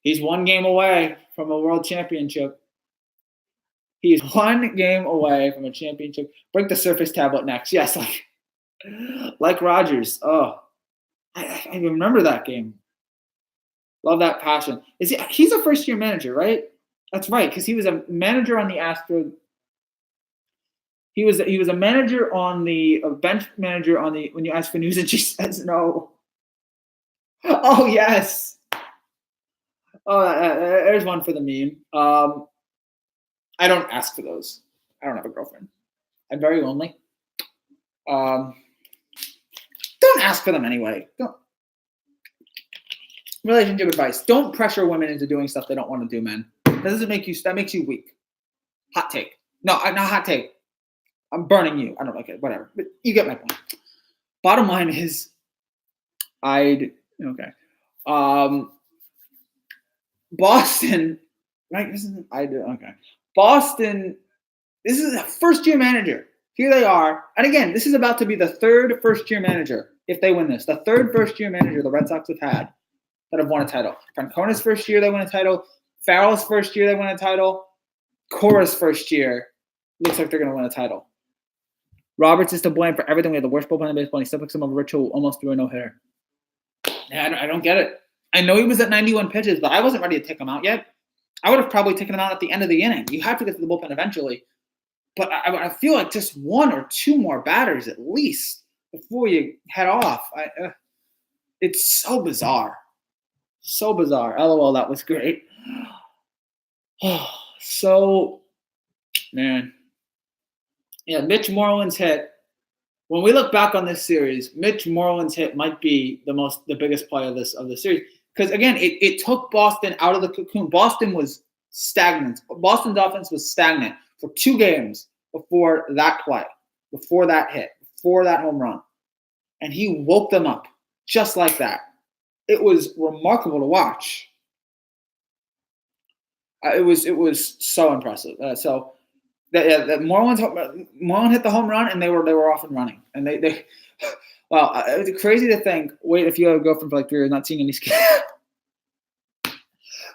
He's 1 game away from a world championship. He's 1 game away from a championship. Break the Surface tablet next. Yes, like Rogers. Oh, I remember that game. Love that passion. He's a first-year manager, right? That's right, because he was a manager on the Astros. He was a manager on a bench manager on the. When you ask for news, and she says no. Oh yes. Oh, there's one for the meme. I don't ask for those. I don't have a girlfriend. I'm very lonely. Don't ask for them anyway. Don't. Relationship advice: don't pressure women into doing stuff they don't want to do, men. That makes you weak. Hot take. No, not hot take. I'm burning you. I don't like it. Whatever. But you get my point. Bottom line is, okay. Boston, right? Okay. Boston. This is a first-year manager. Here they are. And again, this is about to be the 3rd first-year manager if they win this. The 3rd first-year manager the Red Sox have had that have won a title. Francona's first year they won a title. Farrell's first year they win a title. Cora's first year looks like they're going to win a title. Roberts is to blame for everything. We had the worst bullpen in baseball, and he still picks him over Rich, who almost threw a no-hitter. Yeah, I don't get it. I know he was at 91 pitches, but I wasn't ready to take him out yet. I would have probably taken him out at the end of the inning. You have to get to the bullpen eventually. But I feel like just one or two more batters at least before you head off. It's so bizarre. So bizarre. LOL, that was great. So, man. Yeah, Mitch Moreland's hit. When we look back on this series, Mitch Moreland's hit might be the biggest play of this series. Because again, it took Boston out of the cocoon. Boston was stagnant. Boston's offense was stagnant for 2 games before that play, before that hit, before that home run. And he woke them up just like that. It was remarkable to watch. It was so impressive. Moreland hit the home run, and they were off and running. And they wow, it's crazy to think. Wait, if you have a girlfriend for like 3 years, not seeing any skin.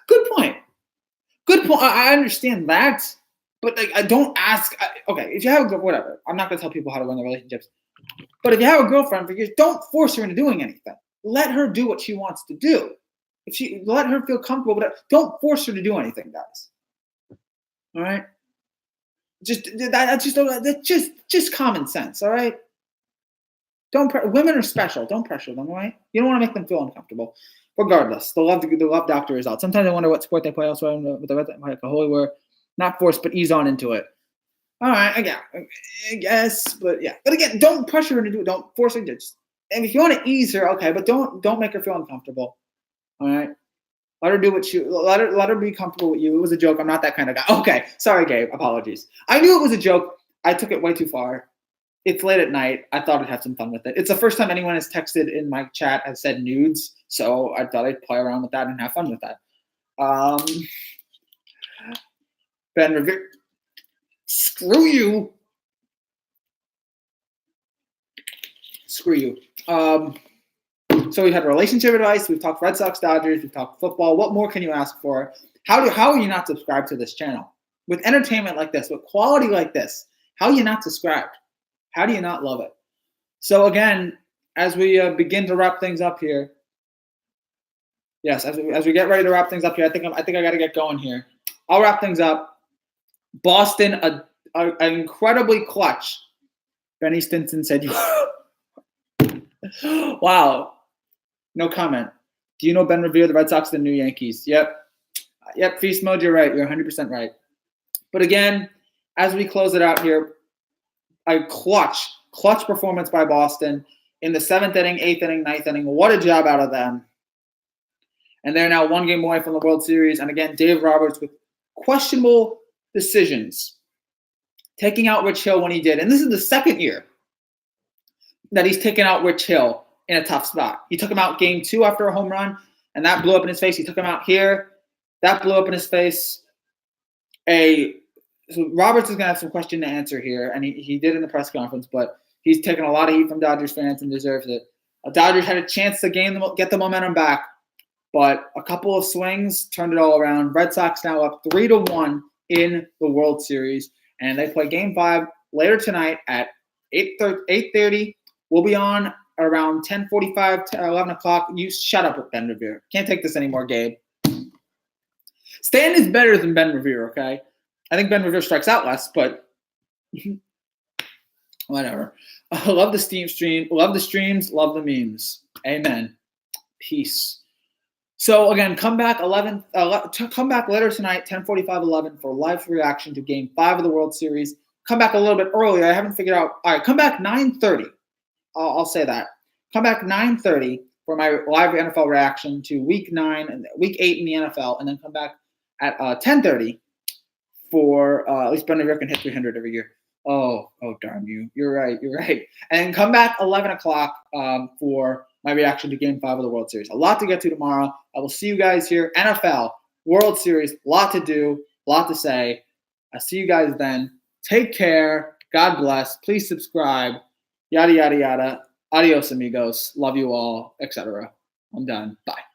Good point. I understand that, but like, I don't ask. Okay, if you have a girl, whatever. I'm not gonna tell people how to run their relationships. But if you have a girlfriend for years, don't force her into doing anything. Let her do what she wants to do. Let her feel comfortable, but don't force her to do anything, guys. All right. That's just common sense, all right? Women are special. Don't pressure them, all right? You don't want to make them feel uncomfortable. Regardless, the love doctor is out. Sometimes I wonder what sport they play elsewhere with the Red Sox, like a holy war, not forced, but ease on into it. All right, I guess, but yeah. But again, don't pressure her to do it. Don't force her to. And if you want to ease her, okay, but don't make her feel uncomfortable. All right. Let her do what let her be comfortable with you. It was a joke. I'm not that kind of guy. Okay. Sorry, Gabe. Apologies. I knew it was a joke. I took it way too far. It's late at night. I thought I'd have some fun with it. It's the first time anyone has texted in my chat has said nudes. So I thought I'd play around with that and have fun with that. Ben Revere. Screw you. Screw you. So we've had relationship advice. We've talked Red Sox, Dodgers. We've talked football. What more can you ask for? How are you not subscribed to this channel? With entertainment like this, with quality like this, how are you not subscribed? How do you not love it? So again, as we begin to wrap things up here, yes, as we get ready to wrap things up here, I think I got to get going here. I'll wrap things up. Boston, an incredibly clutch. Benny Stinson said, wow. No comment. Do you know Ben Revere, the Red Sox, the new Yankees? Yep, Feast Mode, you're right. You're 100% right. But again, as we close it out here, a clutch performance by Boston in the 7th inning, 8th inning, 9th inning. What a job out of them. And they're now 1 game away from the World Series. And again, Dave Roberts with questionable decisions, taking out Rich Hill when he did. And this is the 2nd year that he's taken out Rich Hill in a tough spot. He took him out game 2 after a home run, and that blew up in his face. He took him out here. That blew up in his face. So Roberts is going to have some question to answer here, and he did in the press conference, but he's taken a lot of heat from Dodgers fans and deserves it. Dodgers had a chance to get the momentum back, but a couple of swings turned it all around. Red Sox now up 3-1 in the World Series, and they play Game 5 later tonight at 8:30. We'll be on around 10:45 to 11 o'clock. You shut up with Ben Revere. Can't take this anymore, Gabe. Stan is better than Ben Revere, okay? I think Ben Revere strikes out less, but whatever. Love the stream. Love the streams. Love the memes. Amen. Peace. So again, come back later tonight, 10:45, 11 for live reaction to Game 5 of the World Series. Come back a little bit earlier. I haven't figured out. All right, come back 9:30. I'll say that. Come back 9:30 for my live NFL reaction to Week 9 and Week 8 in the NFL, and then come back at 10:30 for at least Ben Revere can hit 300 every year. Oh, darn you! You're right. And come back 11 o'clock for my reaction to Game 5 of the World Series. A lot to get to tomorrow. I will see you guys here. NFL World Series, lot to do, lot to say. I'll see you guys then. Take care. God bless. Please subscribe. Yada, yada, yada. Adios, amigos. Love you all, etc. I'm done. Bye.